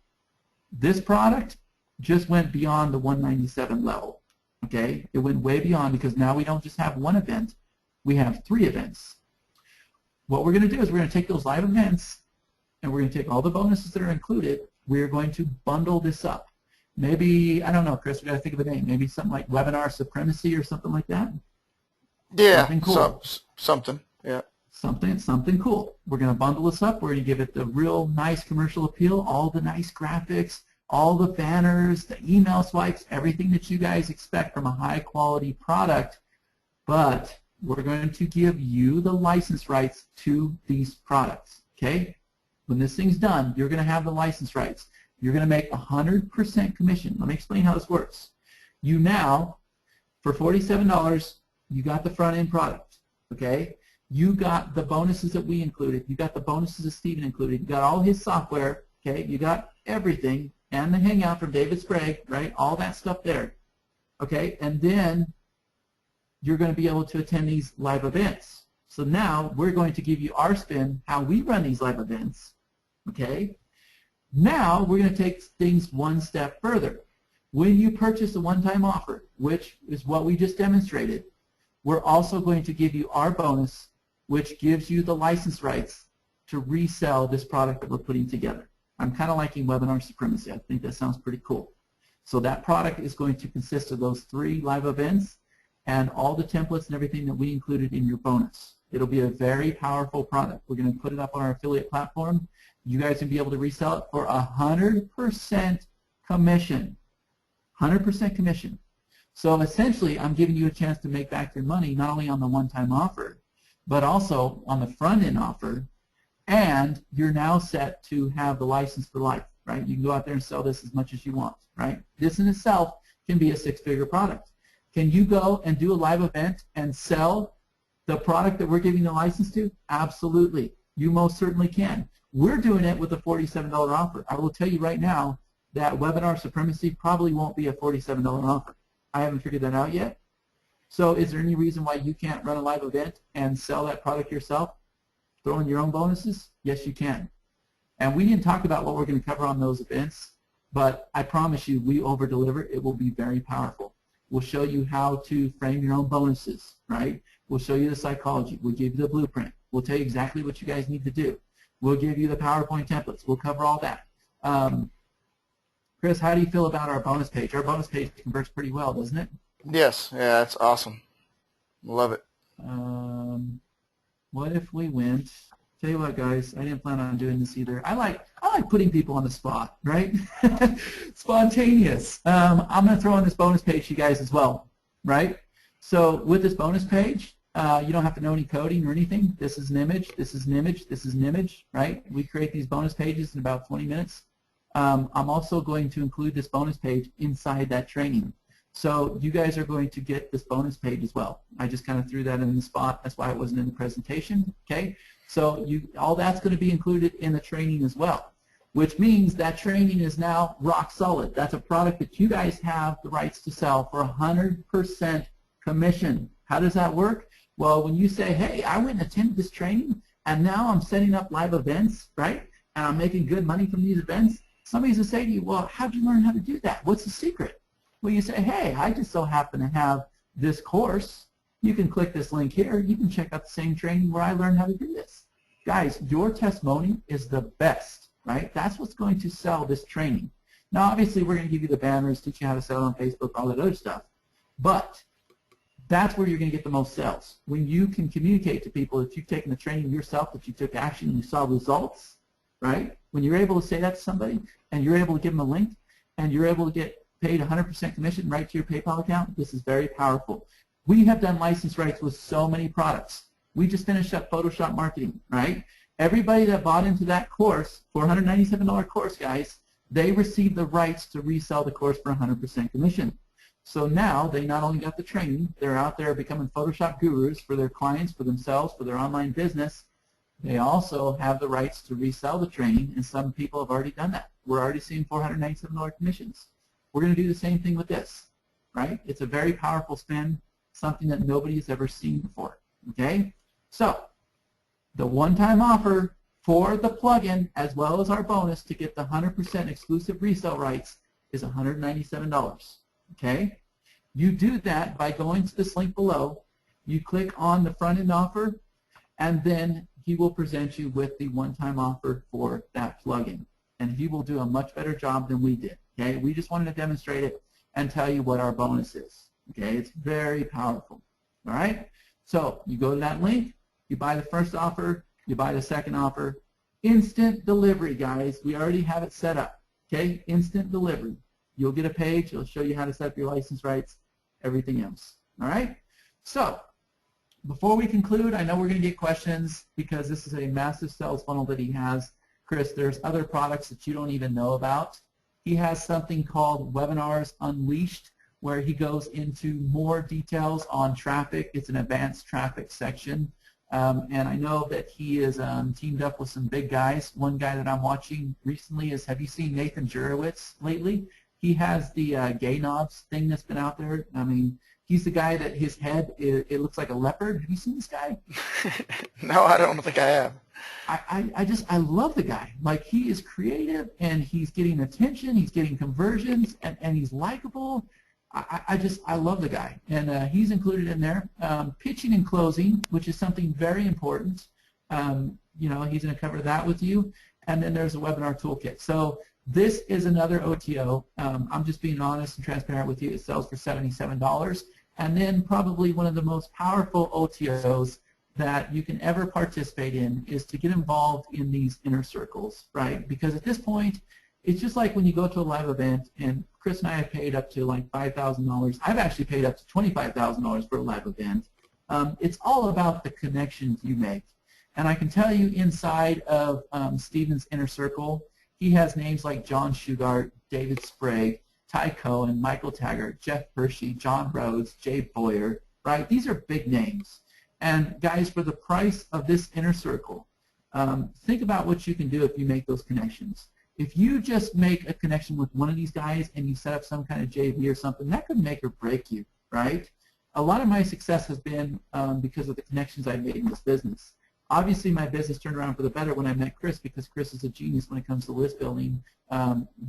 this product just went beyond the 197 level, okay? It went way beyond, because now we don't just have 1 event, we have 3 events. What we're going to do is we're going to take those live events and we're going to take all the bonuses that are included. We're going to bundle this up. Maybe, I don't know, Chris, we got to think of a name. Maybe something like Webinar Supremacy or something like that. Yeah, something cool. Something, yeah. Something cool. We're going to bundle this up. We're going to give it the real nice commercial appeal, all the nice graphics, all the banners, the email swipes, everything that you guys expect from a high-quality product, but we're going to give you the license rights to these products, okay? When this thing's done, you're going to have the license rights. You're going to make 100% commission. Let me explain how this works. You now, for $47, you got the front-end product, okay? You got the bonuses that we included. You got the bonuses that Steven included. You got all his software, okay? You got everything, and the Hangout from David Sprague, right? All that stuff there, okay? And then you're going to be able to attend these live events. So now we're going to give you our spin, how we run these live events, okay? Now we're going to take things one step further. When you purchase a one-time offer, which is what we just demonstrated, we're also going to give you our bonus, which gives you the license rights to resell this product that we're putting together. I'm kind of liking Webinar Supremacy. I think that sounds pretty cool. So that product is going to consist of those 3 live events and all the templates and everything that we included in your bonus. It'll be a very powerful product. We're going to put it up on our affiliate platform. You guys will be able to resell it for 100% commission. 100% commission. So essentially, I'm giving you a chance to make back your money not only on the one-time offer, but also on the front-end offer, and you're now set to have the license for life, right? You can go out there and sell this as much as you want, right? This in itself can be a 6-figure product. Can you go and do a live event and sell the product that we're giving the license to? Absolutely. You most certainly can. We're doing it with a $47 offer. I will tell you right now that Webinar Supremacy probably won't be a $47 offer. I haven't figured that out yet. So is there any reason why you can't run a live event and sell that product yourself? Throw in your own bonuses? Yes, you can. And we didn't talk about what we're going to cover on those events, but I promise you, we over-deliver. It will be very powerful. We'll show you how to frame your own bonuses, right? We'll show you the psychology. We'll give you the blueprint. We'll tell you exactly what you guys need to do. We'll give you the PowerPoint templates. We'll cover all that. Chris, how do you feel about our bonus page? Our bonus page converts pretty well, doesn't it? Yes, yeah, that's awesome. Love it. What if we went? Tell you what, guys, I didn't plan on doing this either. I like putting people on the spot, right? Spontaneous. I'm going to throw in this bonus page to you guys as well, right? So with this bonus page, You don't have to know any coding or anything. This is an image, this is an image, this is an image, right? We create these bonus pages in about 20 minutes. I'm also going to include this bonus page inside that training. So you guys are going to get this bonus page as well. I just kind of threw that in the spot. That's why it wasn't in the presentation, okay? So all that's going to be included in the training as well, which means that training is now rock solid. That's a product that you guys have the rights to sell for 100% commission. How does that work? Well, when you say, hey, I went and attended this training, and now I'm setting up live events, right, and I'm making good money from these events, somebody's going to say to you, well, how'd you learn how to do that? What's the secret? Well, you say, hey, I just so happen to have this course. You can click this link here. You can check out the same training where I learned how to do this. Guys, your testimony is the best, right? That's what's going to sell this training. Now, obviously, we're going to give you the banners, teach you how to sell on Facebook, all that other stuff. But that's where you're going to get the most sales. When you can communicate to people that you've taken the training yourself, that you took action and you saw results, right? When you're able to say that to somebody and you're able to give them a link and you're able to get paid 100% commission right to your PayPal account, this is very powerful. We have done license rights with so many products. We just finished up Photoshop marketing, right? Everybody that bought into that course, $497 course, guys, they received the rights to resell the course for 100% commission. So now they not only got the training, they're out there becoming Photoshop gurus for their clients, for themselves, for their online business. They also have the rights to resell the training, and some people have already done that. We're already seeing $497 commissions. We're going to do the same thing with this, right? It's a very powerful spin, something that nobody has ever seen before, okay? So the one-time offer for the plugin as well as our bonus to get the 100% exclusive resale rights is $197, okay? You do that by going to this link below. You click on the front-end offer, and then he will present you with the one-time offer for that plugin. And he will do a much better job than we did. Okay, we just wanted to demonstrate it and tell you what our bonus is. Okay, it's very powerful. All right, so you go to that link, you buy the first offer, you buy the second offer, instant delivery, guys. We already have it set up. Okay, instant delivery. You'll get a page. It'll show you how to set up your license rights, everything else. All right. So before we conclude, I know we're going to get questions because this is a massive sales funnel that he has. Chris, there's other products that you don't even know about. He has something called Webinars Unleashed, where he goes into more details on traffic. It's an advanced traffic section. And I know that he is teamed up with some big guys. One guy that I'm watching recently is, have you seen Nathan Jurewicz lately? He has the gay knobs thing that's been out there. I mean, he's the guy that his head, it looks like a leopard. Have you seen this guy? No, I don't think I have. I love the guy. Like, he is creative, and he's getting attention, he's getting conversions, and he's likable. I love the guy, and he's included in there. Pitching and closing, which is something very important. You know, he's going to cover that with you, and then there's a webinar toolkit. So this is another OTO. I'm just being honest and transparent with you. It sells for $77, and then probably one of the most powerful OTOs that you can ever participate in is to get involved in these inner circles, right? Because at this point, it's just like when you go to a live event, and Chris and I have paid up to like $5,000. I've actually paid up to $25,000 for a live event. It's all about the connections you make. And I can tell you inside of Steven's inner circle, he has names like John Shugart, David Sprague, Ty Cohen, Michael Taggart, Jeff Hershey, John Rhodes, Jay Boyer, right? These are big names. And guys, for the price of this inner circle, think about what you can do if you make those connections. If you just make a connection with one of these guys and you set up some kind of JV or something, that could make or break you, right? A lot of my success has been because of the connections I've made in this business. Obviously, my business turned around for the better when I met Chris, because Chris is a genius when it comes to list building,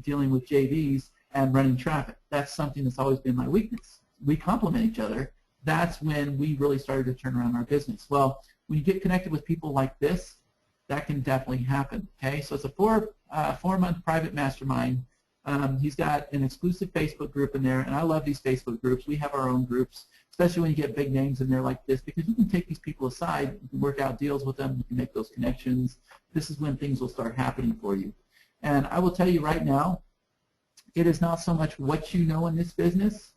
dealing with JVs, and running traffic. That's something that's always been my weakness. We complement each other. That's when we really started to turn around our business. Well, when you get connected with people like this, that can definitely happen. Okay, so it's a four-month private mastermind. He's got an exclusive Facebook group in there, and I love these Facebook groups. We have our own groups, especially when you get big names in there like this, because you can take these people aside, you can work out deals with them, you can make those connections. This is when things will start happening for you. And I will tell you right now, it is not so much what you know in this business.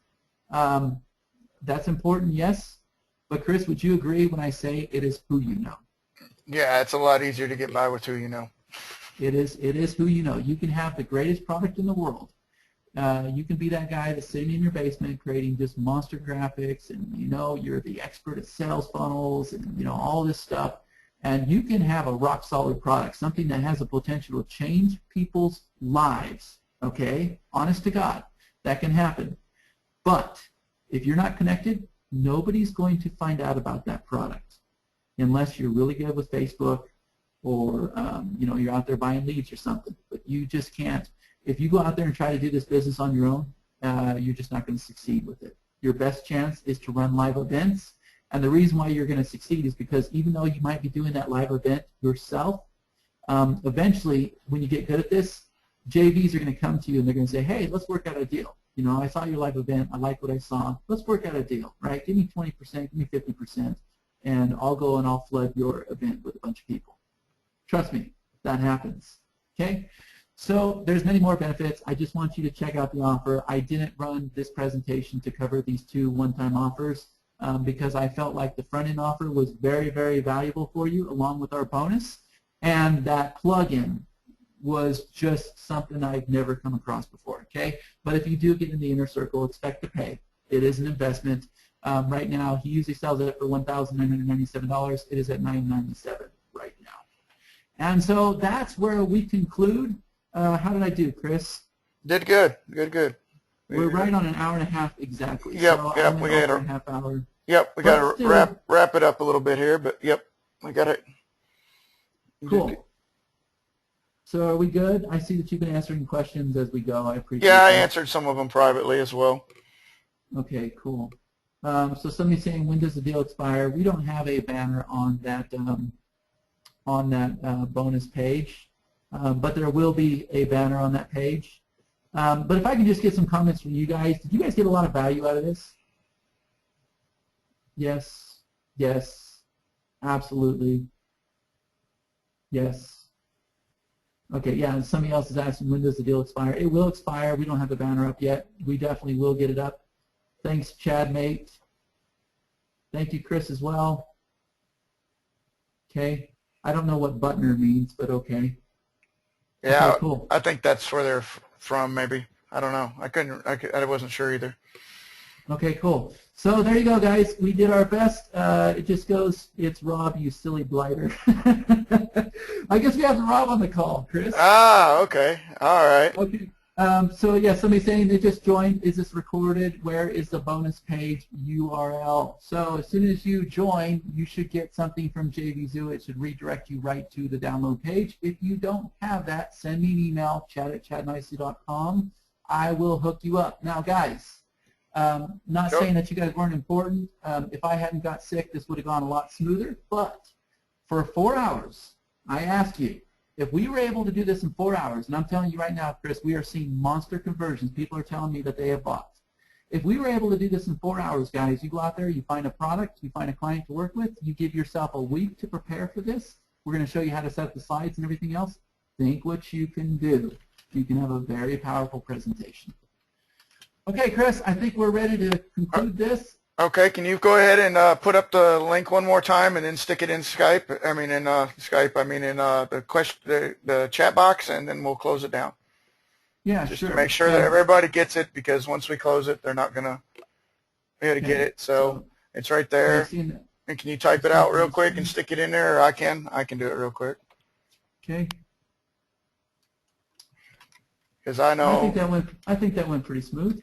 That's important, yes, But Chris, would you agree when I say it is who you know? Yeah, it's a lot easier to get by with who you know. It is who you know. You can have the greatest product in the world. You can be that guy that's sitting in your basement creating just monster graphics, and you know you're the expert at sales funnels and you know all this stuff. And you can have a rock solid product, something that has the potential to change people's lives. Okay, honest to God, that can happen. But if you're not connected, nobody's going to find out about that product unless you're really good with Facebook or you know, you're out there buying leads or something. But you just can't. If you go out there and try to do this business on your own, you're just not going to succeed with it. Your best chance is to run live events. And the reason why you're going to succeed is because even though you might be doing that live event yourself, eventually when you get good at this, JVs are going to come to you and they're going to say, hey, let's work out a deal. You know, I saw your live event. I like what I saw. Let's work out a deal, right? Give me 20%, give me 50%, and I'll go and I'll flood your event with a bunch of people. Trust me, that happens, okay? So there's many more benefits. I just want you to check out the offer. I didn't run this presentation to cover these two one-time offers because I felt like the front-end offer was very, very valuable for you along with our bonus, and that plug-in was just something I've never come across before, okay? But if you do get in the inner circle, expect to pay. It is an investment. Right now, he usually sells it for $1,997. It is at $997 right now. And so that's where we conclude. How did I do, Chris? Did good. Good. We're right on an hour and a half exactly. Yep, so yep. We got a half hour. Yep, we got to wrap it up a little bit here, but yep, we got it. Cool. So are we good? I see that you've been answering questions as we go. I appreciate Yeah, I that. answered some of them privately as well. Okay, cool. So somebody's saying, when does the deal expire? We don't have a banner on that bonus page, but there will be a banner on that page. But if I can just get some comments from you guys, did you guys get a lot of value out of this? Yes, yes, absolutely, yes. Okay, yeah, and somebody else is asking, when does the deal expire? It will expire. We don't have the banner up yet. We definitely will get it up. Thanks, Chad, mate. Thank you, Chris, as well. Okay. I don't know what Butner means, but okay. Yeah, okay, cool. I think that's where they're from, maybe. I don't know. I wasn't sure either. Okay, cool. So there you go, guys. We did our best. It just goes, it's Rob, you silly blighter. I guess we have Rob on the call, Chris. Ah, okay. All right. Okay. So yeah, somebody's saying they just joined. Is this recorded? Where is the bonus page URL? So as soon as you join, you should get something from JVZoo. It should redirect you right to the download page. If you don't have that, send me an email, chat@chadnicely.com. I will hook you up. Now, guys, not Sure. saying that you guys weren't important. If I hadn't got sick, this would have gone a lot smoother. But for 4 hours, I asked you, if we were able to do this in 4 hours, and I'm telling you right now, Chris, we are seeing monster conversions. People are telling me that they have bought. If we were able to do this in 4 hours, guys, you go out there, you find a product, you find a client to work with, you give yourself a week to prepare for this. We're going to show you how to set up the slides and everything else. Think what you can do. You can have a very powerful presentation. Okay, Chris, I think we're ready to conclude this. Okay, can you go ahead and put up the link one more time and then stick it in Skype? I mean in the chat box, and then we'll close it down. Yeah, just sure. to make sure that everybody gets it, because once we close it, they're not gonna be able to get it. So it's right there. And can you type it out real quick and stick it in there, or I can do it real quick. Okay. Because I know. I think that went pretty smooth.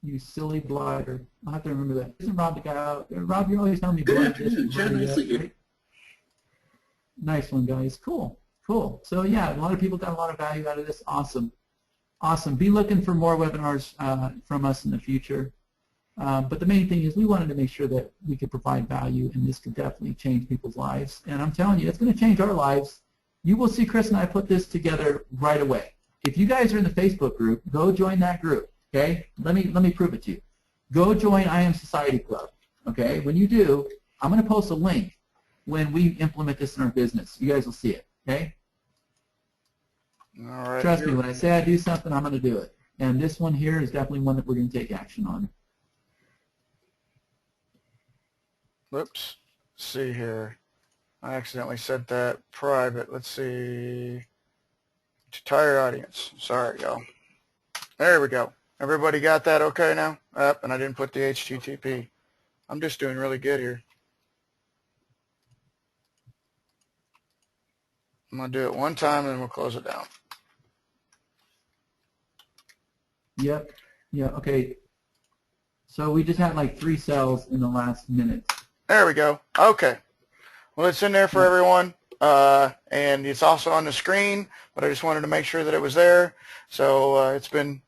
You silly blighter. I'll have to remember that. Isn't Rob the guy out there? Rob, you're always telling me blighter. Nice one, guys. Cool. Cool. So, yeah, a lot of people got a lot of value out of this. Awesome. Awesome. Be looking for more webinars from us in the future. But the main thing is we wanted to make sure that we could provide value, and this could definitely change people's lives. And I'm telling you, it's going to change our lives. You will see Chris and I put this together right away. If you guys are in the Facebook group, go join that group. Okay, let me prove it to you. Go join I Am Society Club. Okay, when you do, I'm going to post a link when we implement this in our business. You guys will see it. Okay. All right. Trust me, when I say I do something, I'm going to do it. And this one here is definitely one that we're going to take action on. Whoops. Let's see here. I accidentally set that private. Let's see. Entire audience. Sorry, y'all. There we go. Everybody got that okay now? Up, and I didn't put the HTTP. I'm just doing really good here. I'm going to do it one time and then we'll close it down. Yep. Yeah, okay. So we just had like 3 cells in the last minute. There we go. Okay. Well, it's in there for everyone, and it's also on the screen, but I just wanted to make sure that it was there. So it's been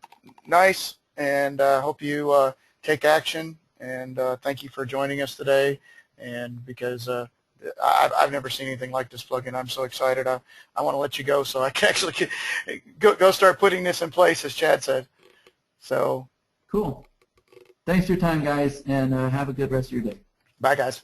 nice, and I hope you take action, and thank you for joining us today. And because I've never seen anything like this plugin, I'm so excited. I want to let you go so I can actually go start putting this in place, as Chad said. So cool. Thanks for your time, guys, and have a good rest of your day. Bye, guys.